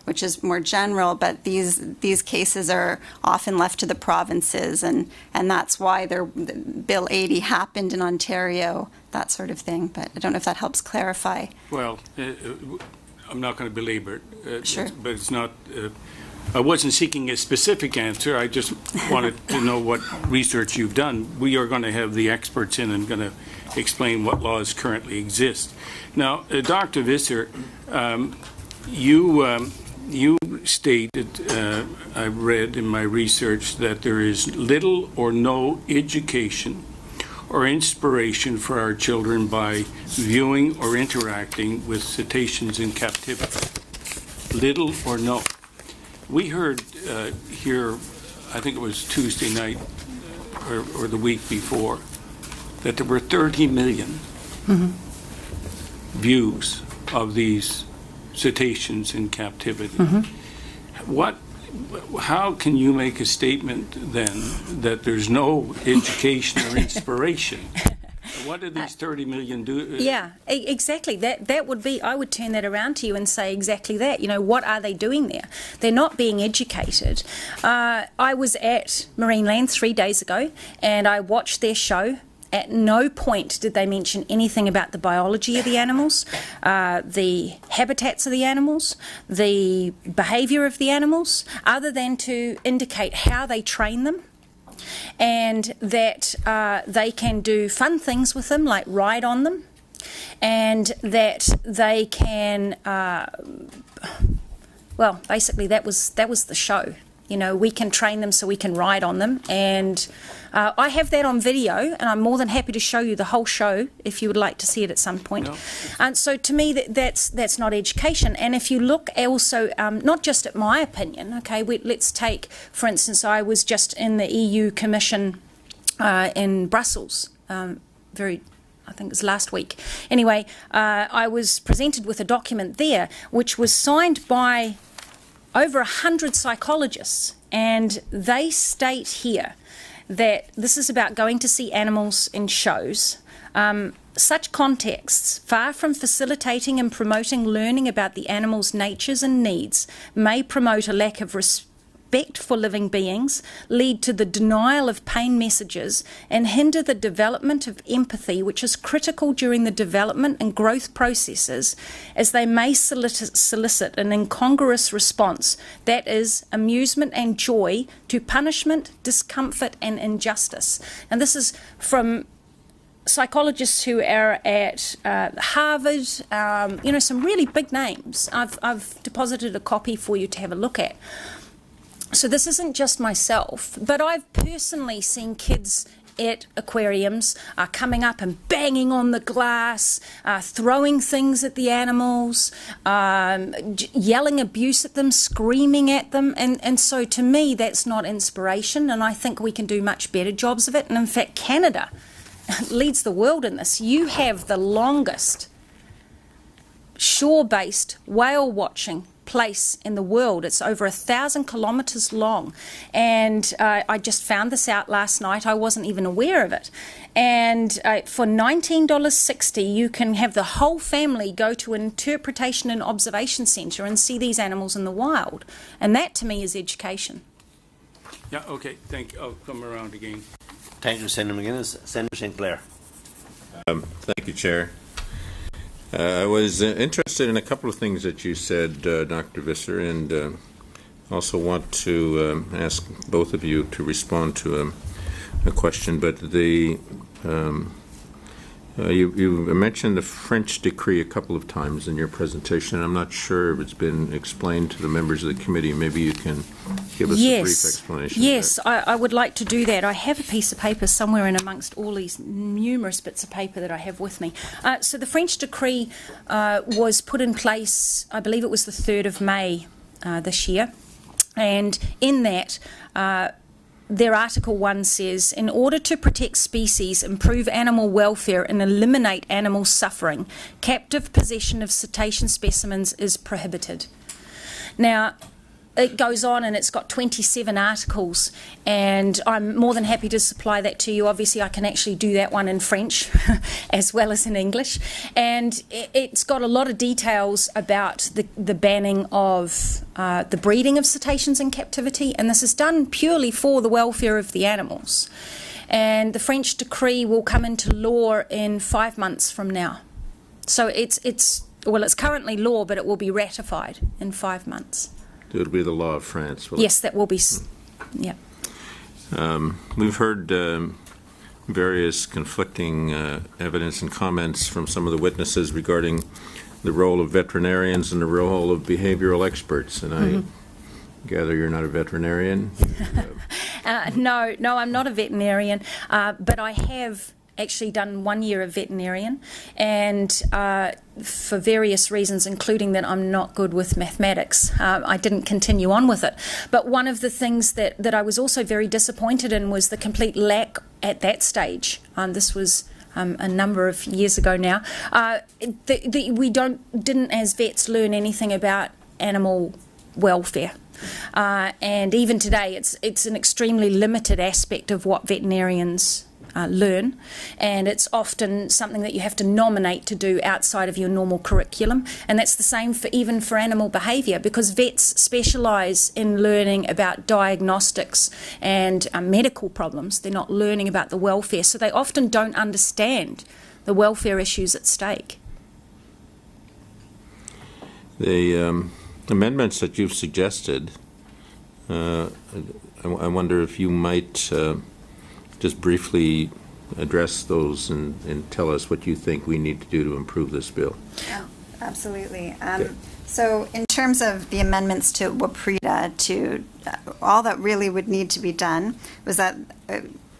Speaker 8: which is more general, but these cases are often left to the provinces, and that's why Bill 80 happened in Ontario, that sort of thing. But I don't know if that helps clarify.
Speaker 2: Well, I'm not going to belabor it,
Speaker 8: sure.
Speaker 2: But it's not. I wasn't seeking a specific answer. I just wanted to know what research you've done. We are going to have the experts in and going to explain what laws currently exist. Now, Dr. Visser, you stated, I read in my research, that there is little or no education or inspiration for our children by viewing or interacting with cetaceans in captivity. Little or no. We heard here, I think it was Tuesday night or the week before, that there were 30 million views of these cetaceans in captivity. How can you make a statement then that there's no education or inspiration? What do these 30 million do?
Speaker 9: Yeah, exactly. That would be, I would turn that around to you and say exactly that. You know, what are they doing there? They're not being educated. I was at Marineland 3 days ago and I watched their show. At no point did they mention anything about the biology of the animals, the habitats of the animals, the behaviour of the animals, other than to indicate how they train them, and that they can do fun things with them, like ride on them, and that they can, well, basically that was the show. You know, we can train them so we can ride on them, and I have that on video, and I'm more than happy to show you the whole show if you would like to see it at some point. No. And so to me, that's not education. And if you look also, not just at my opinion, okay, let's take, for instance, I was just in the EU Commission in Brussels, I think it was last week. Anyway, I was presented with a document there which was signed by over 100 psychologists, and they state here that this is about going to see animals in shows. Such contexts, far from facilitating and promoting learning about the animal's natures and needs, may promote a lack of respect for living beings, lead to the denial of pain messages, and hinder the development of empathy, which is critical during the development and growth processes, as they may solicit an incongruous response, that is, amusement and joy, to punishment, discomfort, and injustice. And this is from psychologists who are at Harvard, you know, some really big names. I've deposited a copy for you to have a look at. So this isn't just myself, but I've personally seen kids at aquariums coming up and banging on the glass, throwing things at the animals, yelling abuse at them, screaming at them. And so to me, that's not inspiration, and I think we can do much better jobs of it. And in fact, Canada leads the world in this. You have the longest shore-based whale watching place in the world. It's over 1,000 kilometres long, and I just found this out last night. I wasn't even aware of it. And for $19.60 you can have the whole family go to an interpretation and observation centre and see these animals in the wild, and that to me is education.
Speaker 2: Yeah, okay, thank you. I'll come around again.
Speaker 1: Thank you, Senator McGuinness. Senator St. Clair.
Speaker 3: Thank you, Chair. I was interested in a couple of things that you said, Dr. Visser, and also want to ask both of you to respond to a question. But you mentioned the French decree a couple of times in your presentation. I'm not sure if it's been explained to the members of the committee. Maybe you can give us a brief explanation.
Speaker 9: Yes, I would like to do that. I have a piece of paper somewhere in amongst all these numerous bits of paper that I have with me. So the French decree was put in place, I believe it was the 3rd of May this year, and in that their Article 1 says, in order to protect species, improve animal welfare and eliminate animal suffering, captive possession of cetacean specimens is prohibited. Now, it goes on and it's got 27 articles, and I'm more than happy to supply that to you. Obviously, I can actually do that one in French as well as in English. And it's got a lot of details about the banning of the breeding of cetaceans in captivity, and this is done purely for the welfare of the animals. And the French decree will come into law in 5 months from now. So it's currently law, but it will be ratified in 5 months.
Speaker 3: It will be the law of France.
Speaker 9: Yes, that will be, yeah.
Speaker 3: We've heard various conflicting evidence and comments from some of the witnesses regarding the role of veterinarians and the role of behavioral experts, and I gather you're not a veterinarian?
Speaker 9: No, I'm not a veterinarian, but I have actually done 1 year of veterinarian, and for various reasons, including that I'm not good with mathematics, I didn't continue on with it. But one of the things that I was also very disappointed in was the complete lack at that stage. This was a number of years ago now. We didn't as vets learn anything about animal welfare. And even today, it's an extremely limited aspect of what veterinarians learn, and it's often something that you have to nominate to do outside of your normal curriculum. And that's the same even for animal behaviour, because vets specialise in learning about diagnostics and medical problems. They're not learning about the welfare, so they often don't understand the welfare issues at stake.
Speaker 3: The amendments that you've suggested, I wonder if you might just briefly address those and tell us what you think we need to do to improve this bill.
Speaker 8: Oh, absolutely. So in terms of the amendments to WPREDA, all that really would need to be done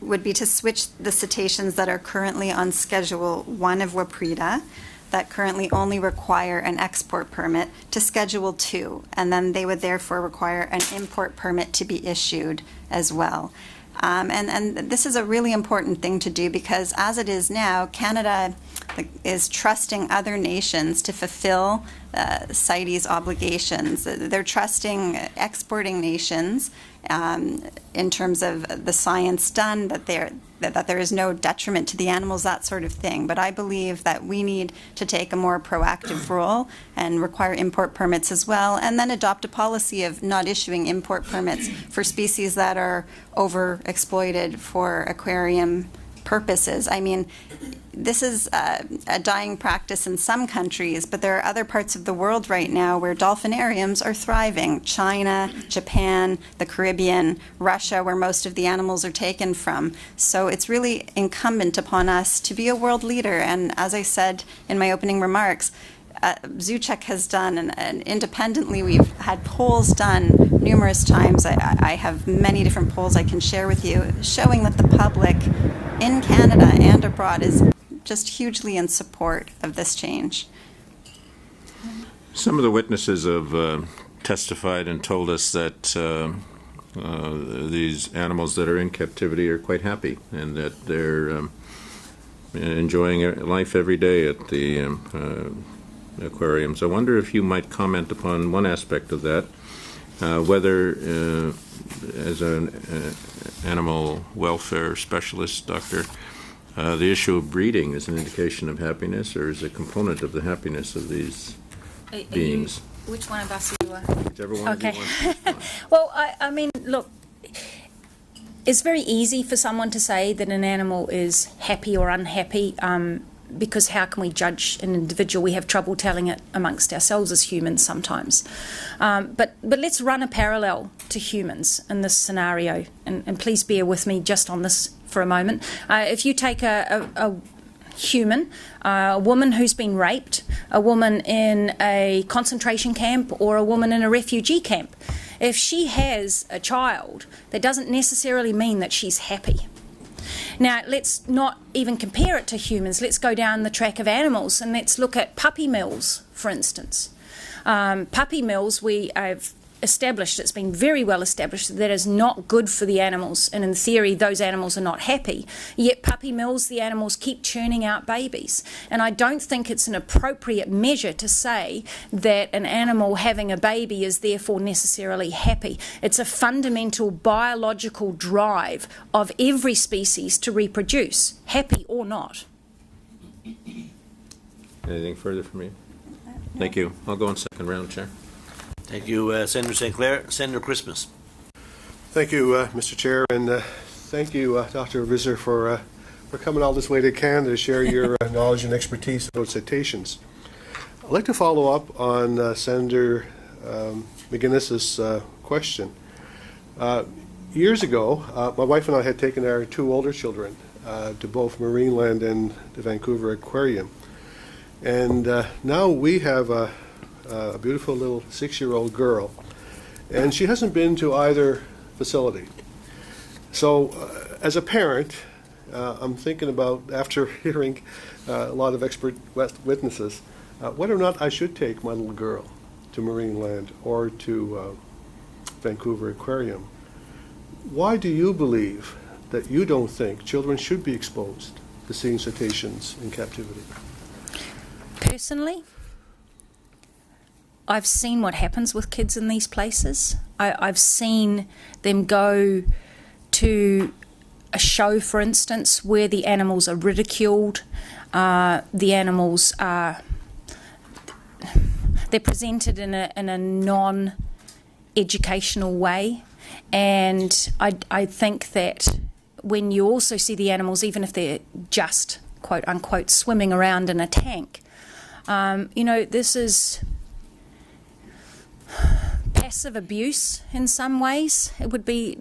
Speaker 8: would be to switch the cetaceans that are currently on Schedule 1 of WPREDA, that currently only require an export permit, to Schedule 2, and then they would therefore require an import permit to be issued as well. And this is a really important thing to do, because as it is now, Canada is trusting other nations to fulfill CITES obligations. They're trusting exporting nations in terms of the science done, that there is no detriment to the animals, that sort of thing. But I believe that we need to take a more proactive role and require import permits as well, and then adopt a policy of not issuing import permits for species that are overexploited for aquarium purposes. I mean, this is a dying practice in some countries, but there are other parts of the world right now where dolphinariums are thriving. China, Japan, the Caribbean, Russia, where most of the animals are taken from. So it's really incumbent upon us to be a world leader. And as I said in my opening remarks, ZooCheck has done, and independently we've had polls done numerous times. I have many different polls I can share with you, showing that the public in Canada and abroad is just hugely in support of this change.
Speaker 3: Some of the witnesses have testified and told us that these animals that are in captivity are quite happy, and that they're enjoying life every day at the aquariums. I wonder if you might comment upon one aspect of that, whether as an animal welfare specialist, doctor, the issue of breeding is an indication of happiness, or is a component of the happiness of these beings?
Speaker 9: Which one of us are you?
Speaker 3: Whichever one of you wants to respond.
Speaker 9: Well, I mean, look, it's very easy for someone to say that an animal is happy or unhappy, because how can we judge an individual? We have trouble telling it amongst ourselves as humans sometimes. But let's run a parallel to humans in this scenario, and please bear with me just on this for a moment. If you take a human, a woman who's been raped, a woman in a concentration camp, or a woman in a refugee camp, if she has a child, that doesn't necessarily mean that she's happy. Now, let's not even compare it to humans. Let's go down the track of animals, and let's look at puppy mills, for instance. Puppy mills, we have established, it's been very well established, that is not good for the animals, and in theory those animals are not happy. Yet puppy mills, the animals keep churning out babies, and I don't think it's an appropriate measure to say that an animal having a baby is therefore necessarily happy. It's a fundamental biological drive of every species to reproduce, happy or not.
Speaker 3: Anything further from you? Thank you. I'll go on second round, Chair.
Speaker 1: Thank you, Senator St. Clair. Senator Christmas.
Speaker 11: Thank you, Mr. Chair, and thank you, Dr. Visser, for coming all this way to Canada to share your knowledge and expertise about cetaceans. I'd like to follow up on Senator McGuinness's question. Years ago, my wife and I had taken our two older children to both Marineland and the Vancouver Aquarium, and now we have a beautiful little 6-year-old girl, and she hasn't been to either facility. So as a parent, I'm thinking about, after hearing a lot of expert witnesses, whether or not I should take my little girl to Marineland or to Vancouver Aquarium. Why do you believe that you don't think children should be exposed to seeing cetaceans in captivity?
Speaker 9: Personally, I've seen what happens with kids in these places. I've seen them go to a show, for instance, where the animals are ridiculed. The animals are, they're presented in a non-educational way, and I think that when you also see the animals, even if they're just quote unquote swimming around in a tank, you know, this is passive abuse in some ways. It would be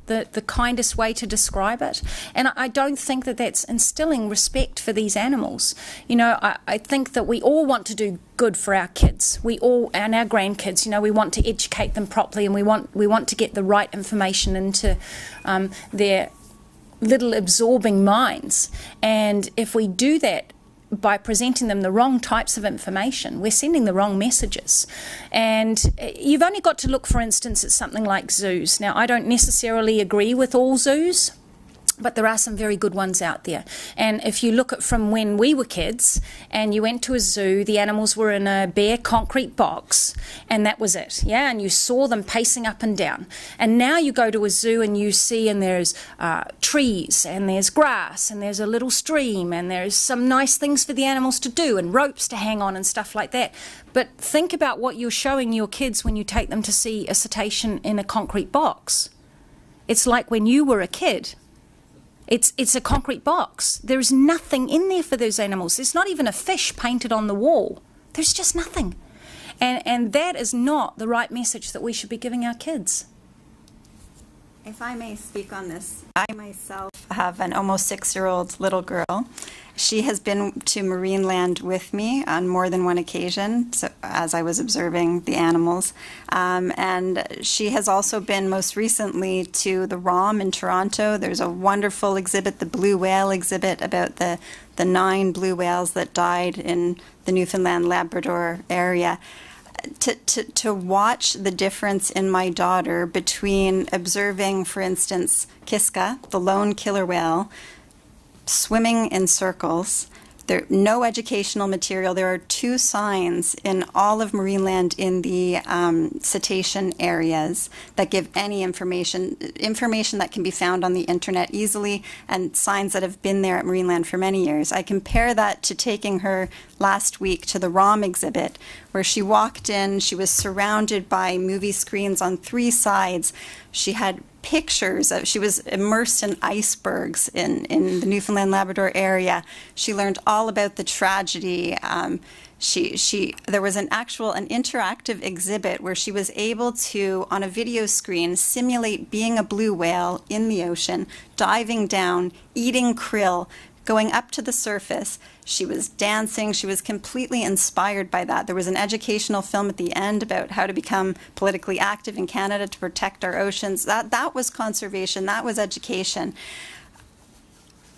Speaker 9: the kindest way to describe it. And I don't think that that's instilling respect for these animals. You know, I think that we all want to do good for our kids. We all, and our grandkids, you know, we want to educate them properly, and we want to get the right information into their little absorbing minds. And if we do that by presenting them the wrong types of information, we're sending the wrong messages. And you've only got to look, for instance, at something like zoos. Now, I don't necessarily agree with all zoos, but there are some very good ones out there. And if you look at from when we were kids and you went to a zoo, the animals were in a bare concrete box, and that was it, yeah, and you saw them pacing up and down. And now you go to a zoo and you see, and there's trees, and there's grass, and there's a little stream, and there's some nice things for the animals to do, and ropes to hang on and stuff like that. But think about what you're showing your kids when you take them to see a cetacean in a concrete box. It's like when you were a kid. It's a concrete box. There's nothing in there for those animals. There's not even a fish painted on the wall. There's just nothing. And that is not the right message that we should be giving our kids.
Speaker 8: If I may speak on this, I myself have an almost 6-year-old little girl. She has been to Marineland with me on more than one occasion, so, as I was observing the animals. And she has also been most recently to the ROM in Toronto. There's a wonderful exhibit, the blue whale exhibit, about the 9 blue whales that died in the Newfoundland Labrador area. To watch the difference in my daughter between observing, for instance, Kiska, the lone killer whale, swimming in circles. There no educational material. There are 2 signs in all of Marineland in the cetacean areas that give any information that can be found on the internet easily, and signs that have been there at Marineland for many years. I compare that to taking her last week to the ROM exhibit, where she walked in, she was surrounded by movie screens on 3 sides. She had pictures of, she was immersed in icebergs in the Newfoundland Labrador area. She learned all about the tragedy. There was an interactive exhibit where she was able to, on a video screen, simulate being a blue whale in the ocean, diving down, eating krill, going up to the surface. She was dancing. She was completely inspired by that. There was an educational film at the end about how to become politically active in Canada to protect our oceans. That was conservation. That was education.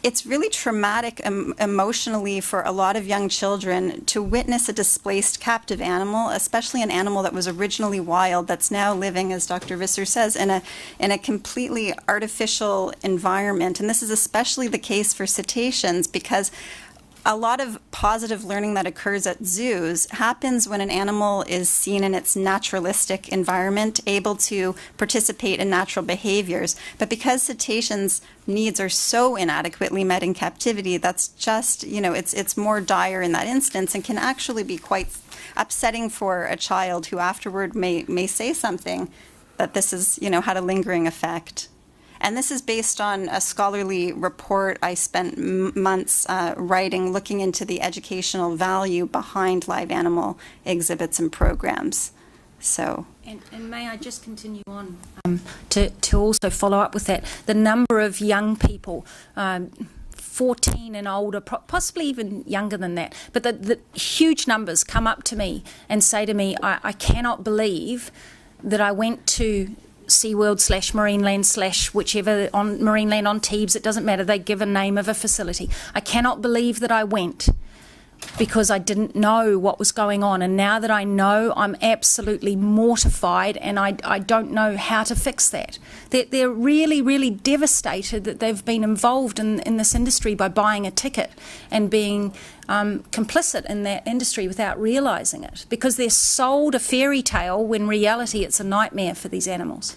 Speaker 8: it's really traumatic emotionally for a lot of young children to witness a displaced captive animal, especially an animal that was originally wild that's now living, as Dr. Visser says, in a completely artificial environment. And this is especially the case for cetaceans because a lot of positive learning that occurs at zoos happens when an animal is seen in its naturalistic environment, able to participate in natural behaviors. But because cetaceans' needs are so inadequately met in captivity, that's just, it's more dire in that instance and can actually be quite upsetting for a child who afterward may say something that this is, had a lingering effect. And this is based on a scholarly report I spent months writing, looking into the educational value behind live animal exhibits and programs. So.
Speaker 9: And may I just continue on to also follow up with that? The number of young people, 14 and older, possibly even younger than that, but the huge numbers come up to me and say to me, I cannot believe that I went to Seaworld / Marineland / whichever, on Marineland on Teebs, it doesn't matter, they give a name of a facility. I cannot believe that I went because I didn't know what was going on, and now that I know, I'm absolutely mortified and I don't know how to fix that. They're really, really devastated that they've been involved in this industry by buying a ticket and being complicit in that industry without realising it, because they're sold a fairy tale when reality it's a nightmare for these animals.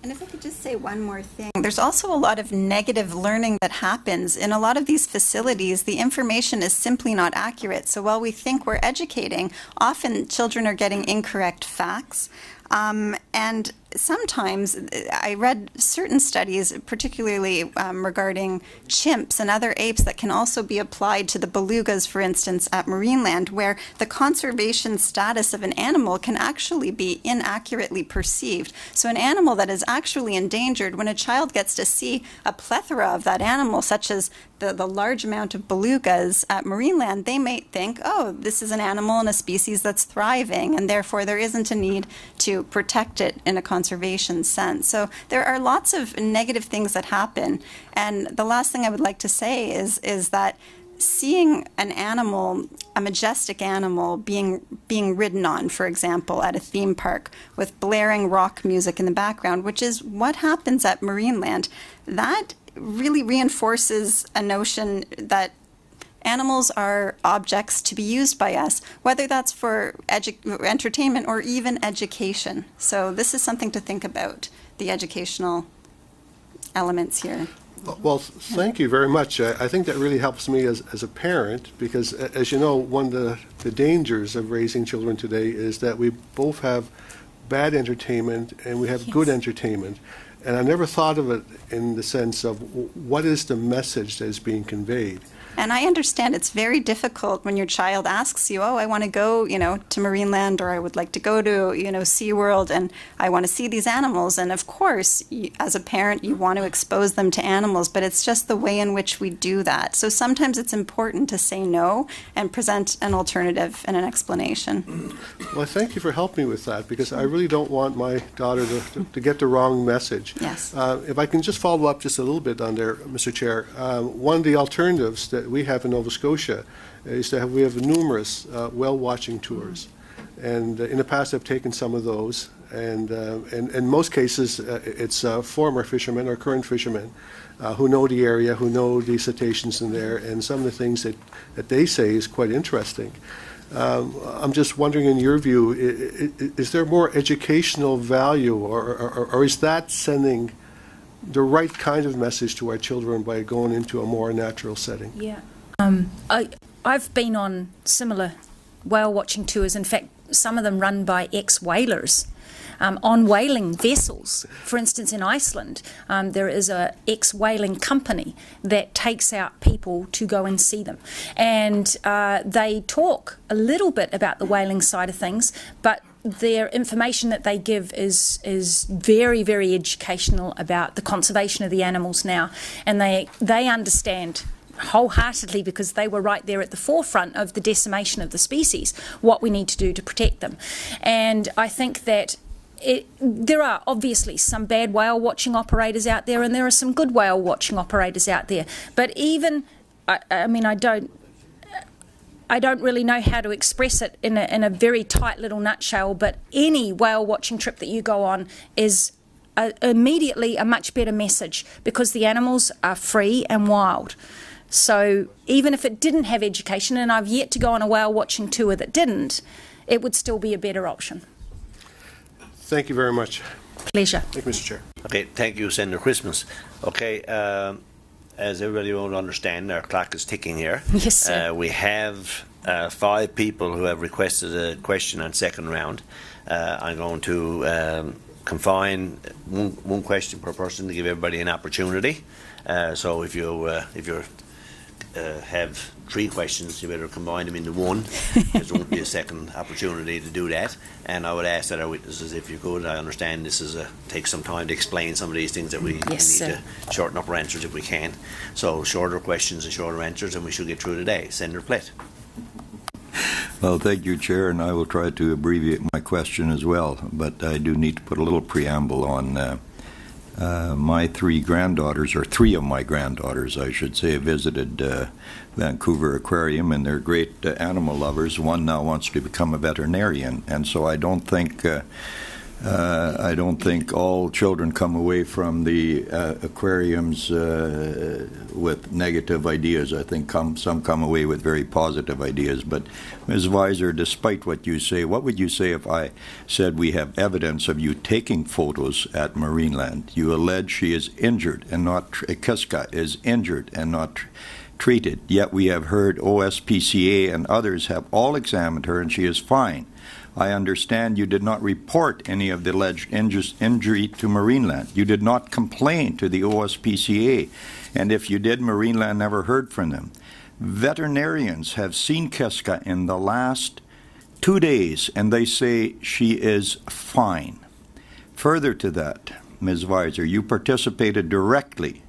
Speaker 8: And if I could just say one more thing, there's also a lot of negative learning that happens. In a lot of these facilities, the information is simply not accurate. So while we think we're educating, often children are getting incorrect facts. And sometimes I read certain studies, particularly regarding chimps and other apes, that can also be applied to the belugas, for instance, at Marineland, where the conservation status of an animal can actually be inaccurately perceived. So an animal that is actually endangered, when a child gets to see a plethora of that animal, such as the large amount of belugas at Marineland, they might think, oh, this is an animal in a species that's thriving, and therefore there isn't a need to protect it in a conservation sense. So there are lots of negative things that happen. And the last thing I would like to say is that seeing an animal, a majestic animal, being ridden on, for example, at a theme park with blaring rock music in the background, which is what happens at Marineland, that really reinforces a notion that animals are objects to be used by us, whether that's for entertainment or even education. So this is something to think about, the educational elements here.
Speaker 11: Well, thank you very much. I think that really helps me as a parent, because, as you know, one of the dangers of raising children today is that we both have bad entertainment and we have good entertainment. And I never thought of it in the sense of what is the message that is being conveyed.
Speaker 8: And I understand it's very difficult when your child asks you, oh, I want to go, to Marineland, or I would like to go to, Seaworld, and I want to see these animals. And of course, as a parent, you want to expose them to animals, but it's just the way in which we do that. So sometimes it's important to say no and present an alternative and an explanation.
Speaker 11: Well, thank you for helping me with that, because I really don't want my daughter to get the wrong message.
Speaker 8: Yes.
Speaker 11: If I can just follow up just a little bit on there, Mr. Chair, one of the alternatives that we have in Nova Scotia is that we have numerous whale watching tours, and in the past I've taken some of those, and in most cases it's former fishermen or current fishermen who know the area, who know the cetaceans in there, and some of the things that they say is quite interesting. I'm just wondering, in your view, is there more educational value, or is that sending the right kind of message to our children by going into a more natural setting?
Speaker 9: Yeah. I've been on similar whale watching tours. In fact, some of them run by ex-whalers on whaling vessels. For instance, in Iceland, there is a ex-whaling company that takes out people to go and see them. And they talk a little bit about the whaling side of things, but their information that they give is very, very educational about the conservation of the animals now. And they understand wholeheartedly, because they were right there at the forefront of the decimation of the species, what we need to do to protect them. And I think that there are obviously some bad whale watching operators out there, and there are some good whale watching operators out there. But even, I mean, I don't really know how to express it in a very tight little nutshell, but any whale watching trip that you go on is immediately a much better message, because the animals are free and wild. So even if it didn't have education, and I've yet to go on a whale watching tour that didn't, it would still be a better option.
Speaker 11: Thank you very much.
Speaker 9: Pleasure.
Speaker 11: Thank you, Mr. Chair.
Speaker 1: Okay, thank you, Senator Christmas. Okay, as everybody will understand, our clock is ticking here.
Speaker 9: Yes, sir.
Speaker 1: We have 5 people who have requested a question on second round. I'm going to confine one question per person to give everybody an opportunity. So if you have 3 questions, you better combine them into one. There won't be a second opportunity to do that. And I would ask that our witnesses, if you could, I understand this is takes some time to explain some of these things that we need to shorten up our answers if we can. So shorter questions and shorter answers, and we should get through today. Senator Plitt.
Speaker 7: Well, thank you, Chair, and I will try to abbreviate my question as well, but I do need to put a little preamble on my 3 granddaughters, or 3 of my granddaughters, I should say, visited Vancouver Aquarium, and they're great animal lovers. One now wants to become a veterinarian, and so I don't think all children come away from the aquariums with negative ideas. I think some come away with very positive ideas. But Ms. Weiser, despite what you say, what would you say if I said we have evidence of you taking photos at Marineland? You allege she is injured and not, Kiska is injured and not treated, yet we have heard OSPCA and others have all examined her and she is fine. I understand you did not report any of the alleged injury to Marineland. You did not complain to the OSPCA, and if you did, Marineland never heard from them. Veterinarians have seen Kiska in the last 2 days, and they say she is fine. Further to that, Ms. Weiser, you participated directly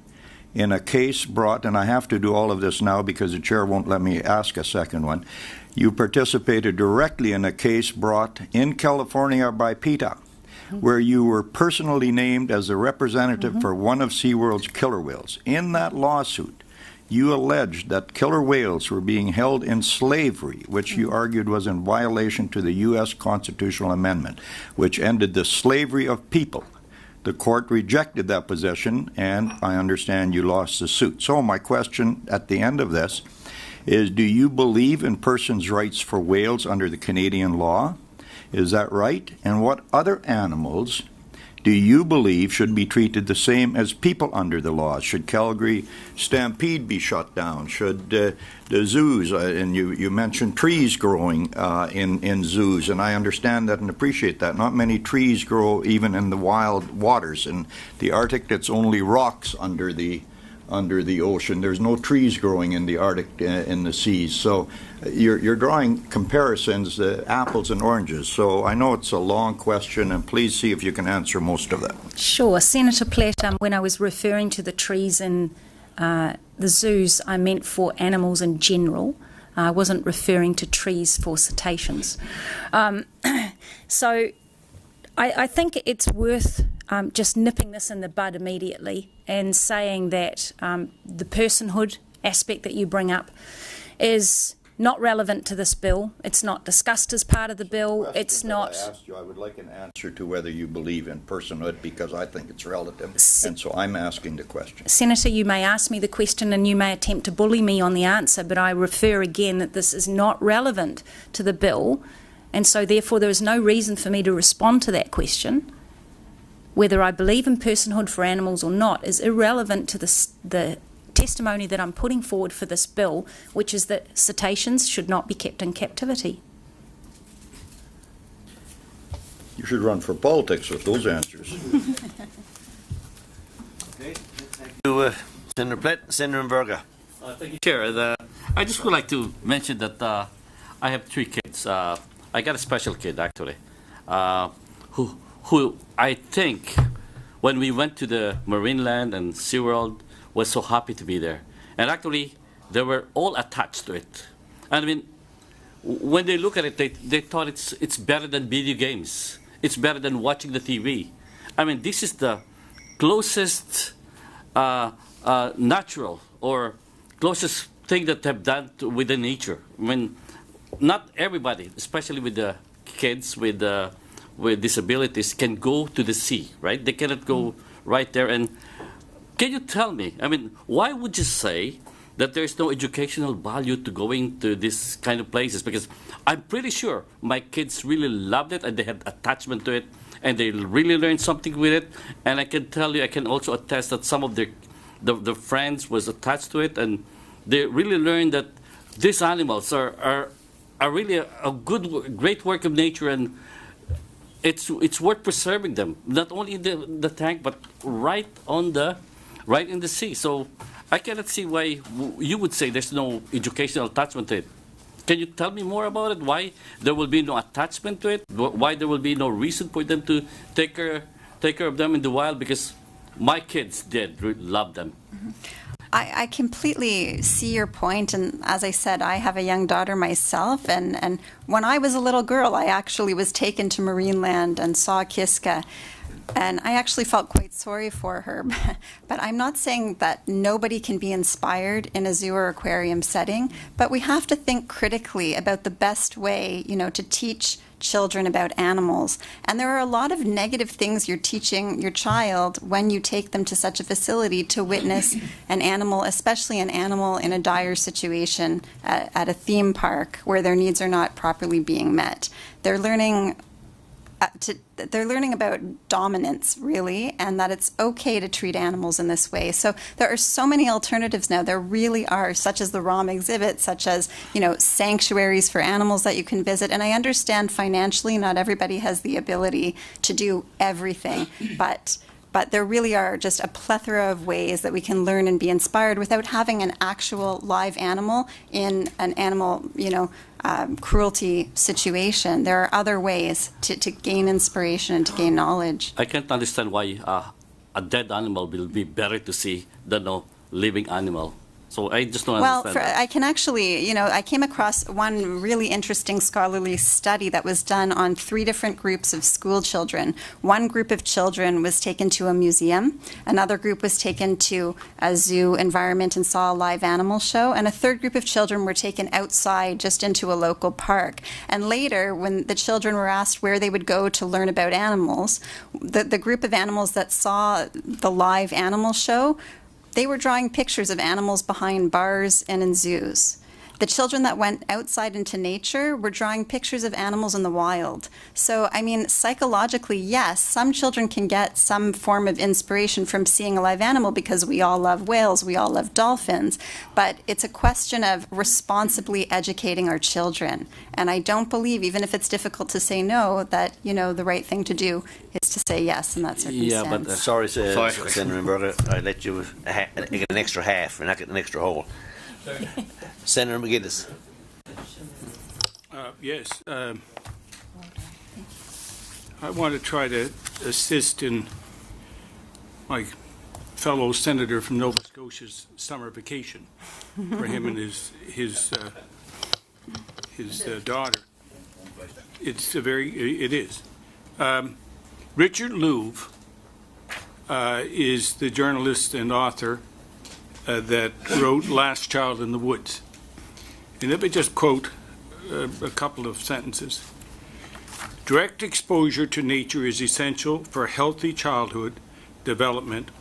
Speaker 7: in a case brought, and I have to do all of this now because the chair won't let me ask a second one. You participated directly in a case brought in California by PETA, where you were personally named as a representative for one of Seaworld's killer whales. In that lawsuit, you alleged that killer whales were being held in slavery, which you argued was in violation to the U.S. constitutional amendment, which ended the slavery of people. The court rejected that position, and I understand you lost the suit. So my question at the end of this is, do you believe in persons' rights for whales under the Canadian law? Is that right? And what other animals do you believe should be treated the same as people under the law? Should Calgary Stampede be shut down? Should the zoos, and you mentioned trees growing in zoos, and I understand that and appreciate that. Not many trees grow even in the wild waters. In the Arctic, it's only rocks under the ocean. There's no trees growing in the Arctic, in the seas. So you're drawing comparisons, apples and oranges. So I know it's a long question, and please see if you can answer most of that.
Speaker 9: Sure. Senator Platt, when I was referring to the trees in the zoos, I meant for animals in general. I wasn't referring to trees for cetaceans. So I think it's worth just nipping this in the bud immediately and saying that the personhood aspect that you bring up is not relevant to this bill. It's not discussed as part of the bill. It's not.
Speaker 7: I asked you, I would like an answer to whether you believe in personhood, because I think it's relative, and so I'm asking the question.
Speaker 9: Senator, you may ask me the question and you may attempt to bully me on the answer, but I refer again that this is not relevant to the bill, and so therefore there is no reason for me to respond to that question. Whether I believe in personhood for animals or not is irrelevant to the testimony that I'm putting forward for this bill, which is that cetaceans should not be kept in captivity.
Speaker 7: You should run for politics with those answers.
Speaker 1: Okay, thank you, Senator Plitt. Senator Mberga.
Speaker 10: Thank you, Chair. I just would like to mention that I have 3 kids. I got a special kid, actually, who I think when we went to the Marineland and Seaworld was so happy to be there. And actually, they were all attached to it. And I mean, when they look at it, they thought it's better than video games. it's better than watching the TV. I mean, this is the closest natural or closest thing that have done with the nature. I mean, not everybody, especially with the kids with disabilities, can go to the sea, right? They cannot go right there. And can you tell me, I mean, why would you say that there is no educational value to going to this kind of places? Because I'm pretty sure my kids really loved it and they had attachment to it and they really learned something with it. And I can tell you, I can also attest that some of the friends was attached to it, and they really learned that these animals are really a great work of nature, and it's worth preserving them, not only in the tank, but right in the sea. So I cannot see why you would say there's no educational attachment to it. Can you tell me more about it? Why there will be no attachment to it? Why there will be no reason for them to take care of them in the wild? Because my kids did love them.
Speaker 8: Mm-hmm. I completely see your point, and as I said, I have a young daughter myself, and when I was a little girl, I actually was taken to Marineland and saw Kiska, and I actually felt quite sorry for her. But I'm not saying that nobody can be inspired in a zoo or aquarium setting, but we have to think critically about the best way, to teach children about animals. And there are a lot of negative things you're teaching your child when you take them to such a facility to witness an animal, especially an animal in a dire situation at a theme park where their needs are not properly being met. They're learning about dominance, really, and that it's okay to treat animals in this way. So there are so many alternatives now. There really are, such as the ROM exhibit, such as, sanctuaries for animals that you can visit. And I understand financially not everybody has the ability to do everything, but there really are just a plethora of ways that we can learn and be inspired without having an actual live animal in an animal, cruelty situation. There are other ways to gain inspiration and to gain knowledge.
Speaker 10: I can't understand why a dead animal will be better to see than a living animal. So I just don't understand that.
Speaker 8: I can actually, I came across one really interesting scholarly study that was done on 3 different groups of school children. One group of children was taken to a museum, another group was taken to a zoo environment and saw a live animal show, and a third group of children were taken outside just into a local park. And later, when the children were asked where they would go to learn about animals, the group of animals that saw the live animal show, they were drawing pictures of animals behind bars and in zoos. The children that went outside into nature were drawing pictures of animals in the wild. So, psychologically, yes, some children can get some form of inspiration from seeing a live animal because we all love whales, we all love dolphins, but it's a question of responsibly educating our children. And I don't believe, even if it's difficult to say no, that, the right thing to do is to say yes in that circumstance.
Speaker 1: Yeah, but sorry, Senator Roberta, I let you get an extra half and not get an extra whole. Senator McGuinness.
Speaker 2: Yes. I want to try to assist in my fellow senator from Nova Scotia's summer vacation for him and his daughter. It is. Richard Louv is the journalist and author that wrote Last Child in the Woods. And let me just quote a couple of sentences. Direct exposure to nature is essential for healthy childhood development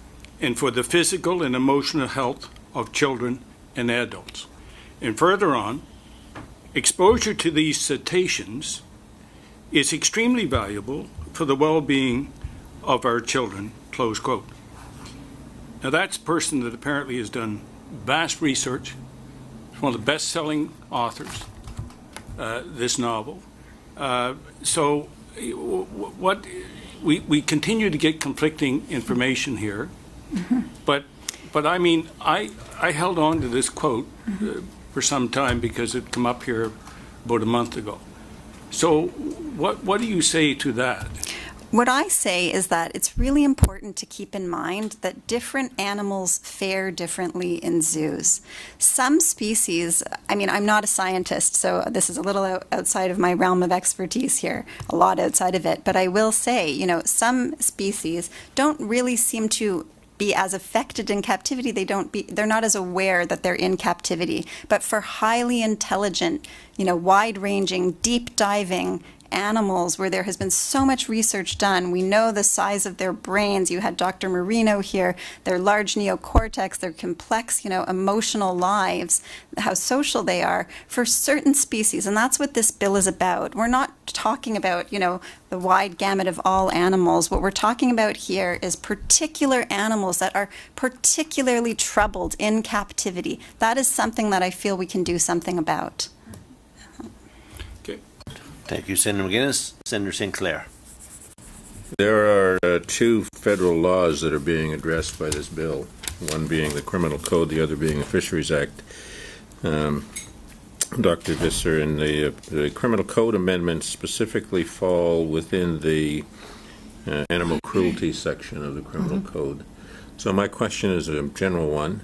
Speaker 2: and for the physical and emotional health of children and adults. And further on, exposure to these cetaceans is extremely valuable for the well-being of our children, close quote. Now that's a person that apparently has done vast research. He's one of the best-selling authors, this novel. So what we continue to get conflicting information here, but I held on to this quote for some time because it came up here about a month ago. So what do you say to that?
Speaker 8: What I say is that it's really important to keep in mind that different animals fare differently in zoos. Some species, I mean, I'm not a scientist, so this is a little outside of my realm of expertise here, a lot outside of it, but I will say, you know, some species don't really seem to be as affected in captivity. They're not as aware that they're in captivity. But for highly intelligent, you know, wide-ranging, deep-diving animals where there has been so much research done, we know the size of their brains. You had Dr. Marino here, their large neocortex, their complex, you know, emotional lives, how social they are for certain species. And that's what this bill is about. We're not talking about, you know, the wide gamut of all animals. What we're talking about here is particular animals that are particularly troubled in captivity. That is something that I feel we can do something about.
Speaker 1: Thank you, Senator McGuinness. Senator Sinclair.
Speaker 3: There are two federal laws that are being addressed by this bill, one being the Criminal Code, the other being the Fisheries Act. Dr. Visser, and the Criminal Code amendments specifically fall within the animal cruelty section of the Criminal Code. So my question is a general one,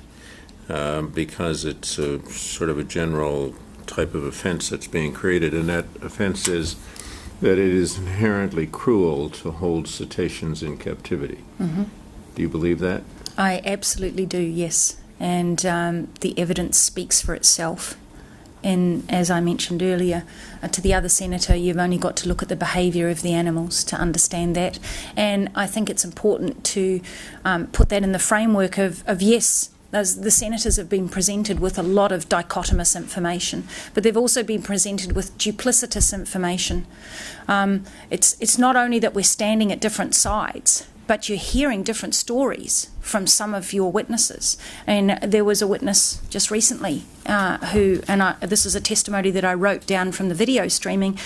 Speaker 3: because it's sort of a general type of offense that's being created, and that offense is that it is inherently cruel to hold cetaceans in captivity. Do you believe that?
Speaker 9: I absolutely do, yes. And the evidence speaks for itself. And as I mentioned earlier to the other senator, you've only got to look at the behaviour of the animals to understand that. And I think it's important to put that in the framework of yes, the senators have been presented with a lot of dichotomous information, but they've also been presented with duplicitous information. It's not only that we're standing at different sides, but you're hearing different stories from some of your witnesses. And there was a witness just recently this is a testimony that I wrote down from the video streaming.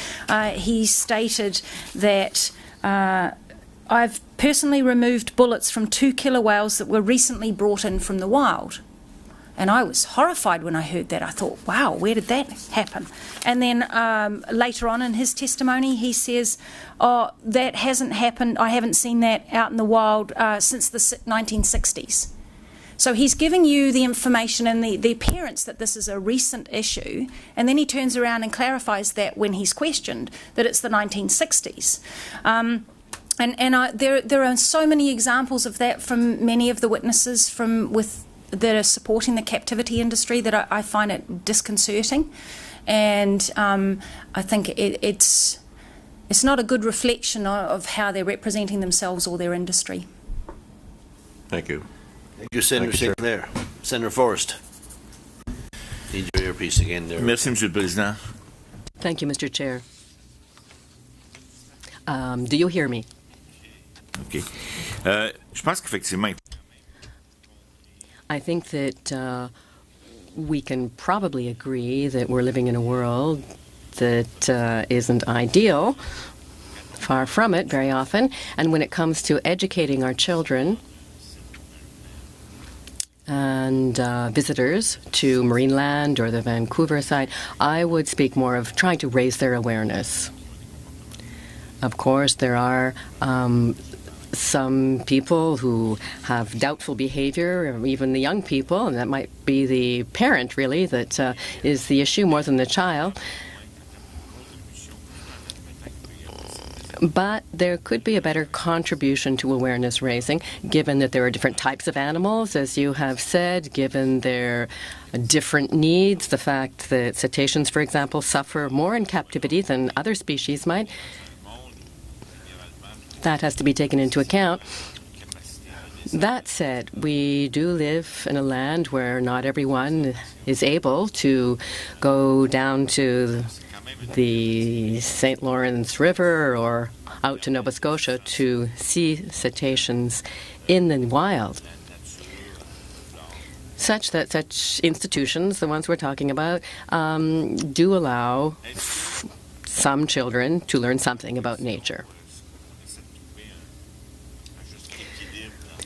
Speaker 9: He stated that I've personally removed bullets from 2 killer whales that were recently brought in from the wild. And I was horrified when I heard that. I thought, wow, where did that happen? And then later on in his testimony, he says, oh, that hasn't happened. I haven't seen that out in the wild since the 1960s. So he's giving you the information and the appearance that this is a recent issue, and then he turns around and clarifies that when he's questioned, that it's the 1960s. There are so many examples of that from many of the witnesses that are supporting the captivity industry that I find it disconcerting, and I think it's not a good reflection of how they're representing themselves or their industry.
Speaker 3: Thank you.
Speaker 1: Thank you, Senator Sinclair. Senator Forrest. Need your earpiece again there.
Speaker 4: Merci, Monsieur le Président.
Speaker 5: Thank you, Mr. Chair. Do you hear me?
Speaker 4: OK. Je pense qu'effectivement,
Speaker 5: I think that we can probably agree that we're living in a world that isn't ideal, far from it very often. And when it comes to educating our children and visitors to Marineland or the Vancouver side, I would speak more of trying to raise their awareness. Of course, there are some people who have doubtful behavior, or even the young people, and that might be the parent, really, that is the issue more than the child. But there could be a better contribution to awareness raising, given that there are different types of animals, as you have said, given their different needs, the fact that cetaceans, for example, suffer more in captivity than other species might. That has to be taken into account. That said, we do live in a land where not everyone is able to go down to the St. Lawrence River or out to Nova Scotia to see cetaceans in the wild. Such that such institutions, the ones we're talking about, do allow some children to learn something about nature.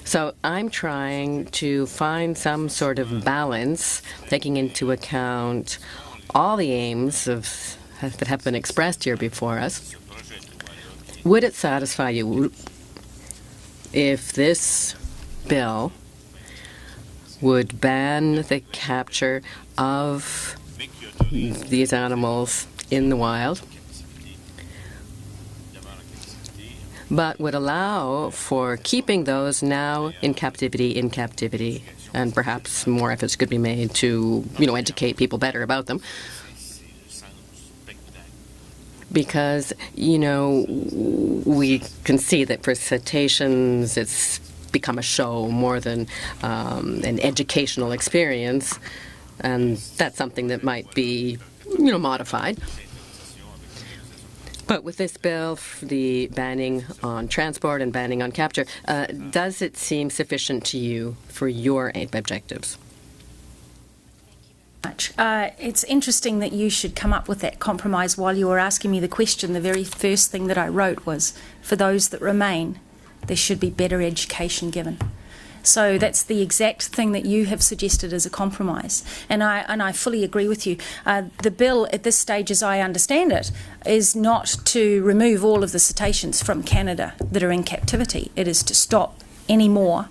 Speaker 5: So I'm trying to find some sort of balance, taking into account all the aims that have been expressed here before us, Would it satisfy you if this bill would ban the capture of these animals in the wild, but would allow for keeping those now in captivity, and perhaps more efforts could be made to, educate people better about them? Because, we can see that for cetaceans, it's become a show more than an educational experience, and that's something that might be, modified. But with this bill, the banning on transport and banning on capture, does it seem sufficient to you for your objectives?
Speaker 9: It's interesting that you should come up with that compromise while you were asking me the question. The very first thing that I wrote was, for those that remain, there should be better education given. So that's the exact thing that you have suggested as a compromise, and I fully agree with you. The bill at this stage, as I understand it, is not to remove all of the cetaceans from Canada that are in captivity. It is to stop any more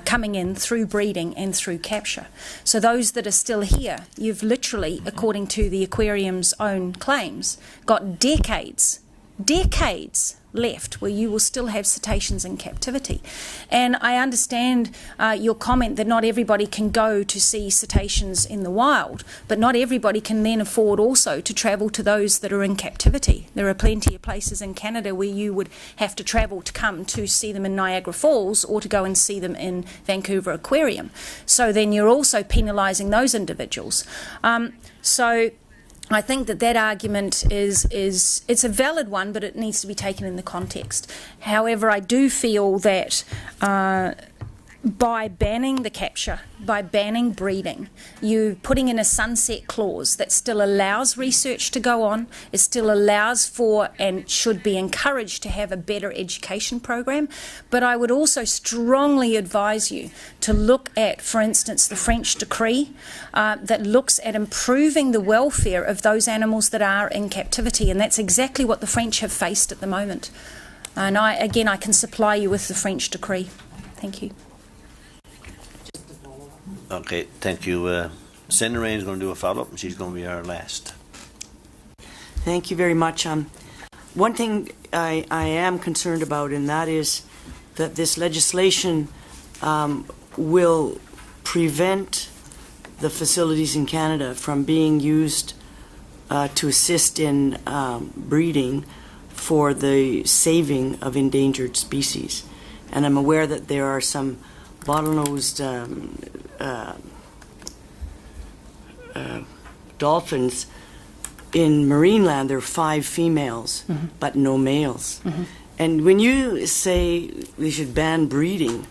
Speaker 9: coming in through breeding and through capture. So those that are still here, you've literally, according to the aquarium's own claims, got decades left where you will still have cetaceans in captivity. And I understand your comment that not everybody can go to see cetaceans in the wild, but not everybody can then afford also to travel to those that are in captivity. There are plenty of places in Canada where you would have to travel to come to see them in Niagara Falls or to go and see them in Vancouver Aquarium. So then you're also penalising those individuals. So I think that argument is it's a valid one, but it needs to be taken in the context. However, I do feel that by banning the capture, by banning breeding, you putting in a sunset clause that still allows research to go on, it still allows for and should be encouraged to have a better education program. But I would also strongly advise you to look at, for instance, the French decree that looks at improving the welfare of those animals that are in captivity, and that's exactly what the French have faced at the moment. And I can supply you with the French decree. Thank you.
Speaker 1: Okay, thank you. Senator Rain is going to do a follow-up, and she's going to be our last.
Speaker 6: Thank you very much. One thing I am concerned about, and that is that this legislation will prevent the facilities in Canada from being used to assist in breeding for the saving of endangered species. And I'm aware that there are some bottlenose dolphins in Marineland. There are 5 females, but no males. And when you say we should ban breeding,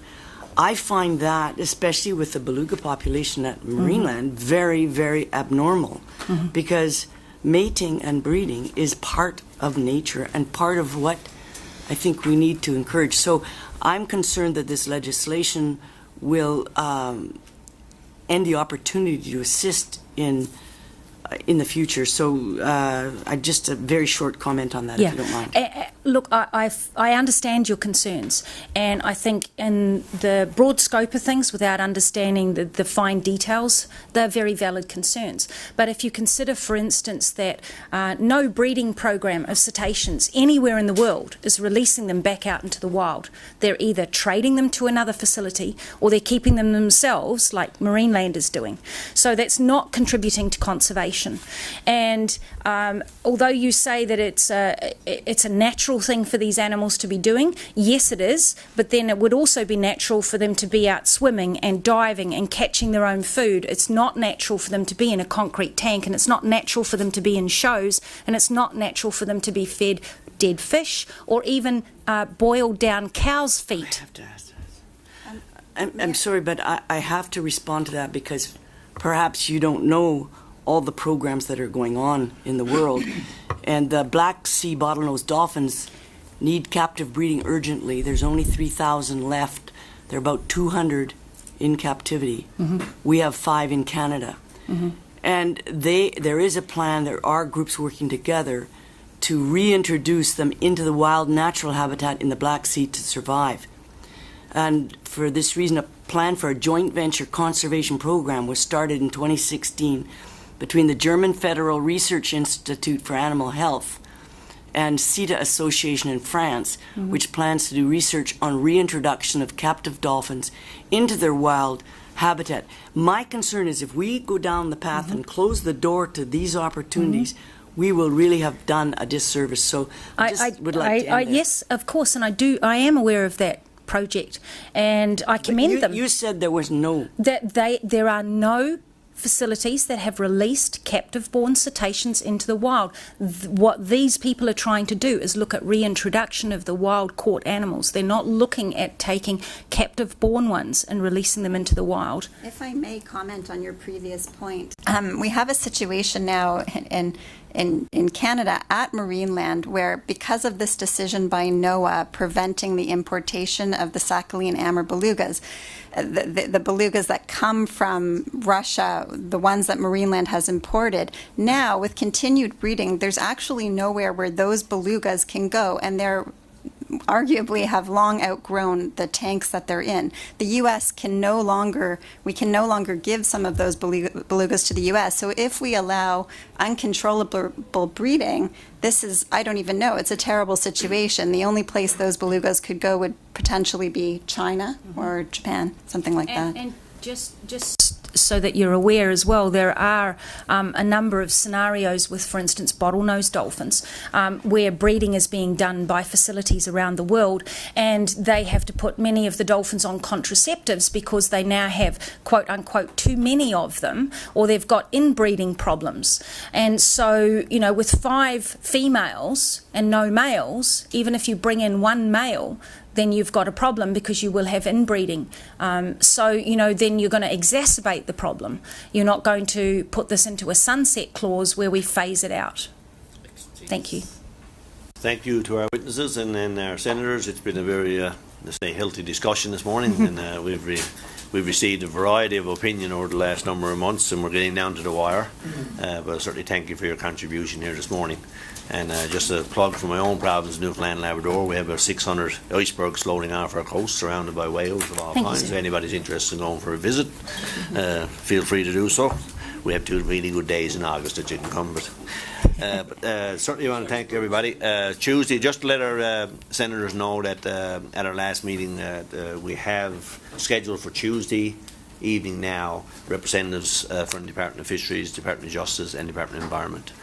Speaker 6: I find that, especially with the beluga population at Marineland, very, very abnormal, because mating and breeding is part of nature and part of what I think we need to encourage. So I'm concerned that this legislation will end the opportunity to assist in the future. So just a very short comment on that, if you don't mind.
Speaker 9: Look, I understand your concerns, and I think in the broad scope of things, without understanding the fine details, they're very valid concerns. But if you consider, for instance, that no breeding program of cetaceans anywhere in the world is releasing them back out into the wild, they're either trading them to another facility or they're keeping them themselves, like Marineland is doing. So that's not contributing to conservation. And although you say that it's a natural thing for these animals to be doing, yes it is, but then it would also be natural for them to be out swimming and diving and catching their own food. It's not natural for them to be in a concrete tank, and it's not natural for them to be in shows, and it's not natural for them to be fed dead fish or even boiled down cow's feet.
Speaker 6: I'm sorry, but I have to respond to that, because perhaps you don't know all the programs that are going on in the world. And the Black Sea bottlenose dolphins need captive breeding urgently. There's only 3,000 left. There are about 200 in captivity. We have 5 in Canada. And there is a plan. There are groups working together to reintroduce them into the wild natural habitat in the Black Sea to survive. And for this reason, a plan for a joint venture conservation program was started in 2016 between the German Federal Research Institute for Animal Health and CETA Association in France, which plans to do research on reintroduction of captive dolphins into their wild habitat. My concern is if we go down the path and close the door to these opportunities, we will really have done a disservice. So I would like to end there.
Speaker 9: Yes, of course, and I am aware of that project, and I commend them.
Speaker 6: You said there was no.
Speaker 9: There are no facilities that have released captive-born cetaceans into the wild. What these people are trying to do is look at reintroduction of the wild-caught animals. They're not looking at taking captive-born ones and releasing them into the wild.
Speaker 8: If I may comment on your previous point, we have a situation now in Canada at Marineland where, because of this decision by NOAA preventing the importation of the Sakhalin Amur belugas, the belugas that come from Russia, the ones that Marineland has imported, now with continued breeding, there's actually nowhere where those belugas can go, and they're arguably have long outgrown the tanks that they're in. The U.S. can no longer give some of those belugas to the U.S. So if we allow uncontrollable breeding, this is, I don't even know, it's a terrible situation. The only place those belugas could go would potentially be China or Japan, something like that.
Speaker 9: And just so that you're aware as well, there are a number of scenarios with, for instance, bottlenose dolphins, where breeding is being done by facilities around the world, and they have to put many of the dolphins on contraceptives because they now have, quote unquote, too many of them, or they've got inbreeding problems. And so, you know, with 5 females and no males, even if you bring in 1 male, then you've got a problem because you will have inbreeding. So, you know, then you're going to exacerbate the problem. You're not going to put this into a sunset clause where we phase it out. Thank you.
Speaker 1: Thank you to our witnesses and our senators. It's been a very, let's say, healthy discussion this morning, and we've received a variety of opinion over the last number of months, and we're getting down to the wire. But I certainly thank you for your contribution here this morning. And just a plug for my own province, Newfoundland and Labrador, we have about 600 icebergs floating off our coast, surrounded by whales of all kinds. If anybody's interested in going for a visit, feel free to do so. We have 2 really good days in August that you can come. But certainly want to thank everybody. Tuesday, just to let our senators know that at our last meeting we have scheduled for Tuesday evening now representatives from the Department of Fisheries, Department of Justice and Department of Environment.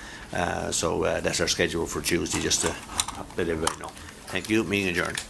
Speaker 1: So that's our schedule for Tuesday, just to let everybody know. Thank you. Meeting adjourned.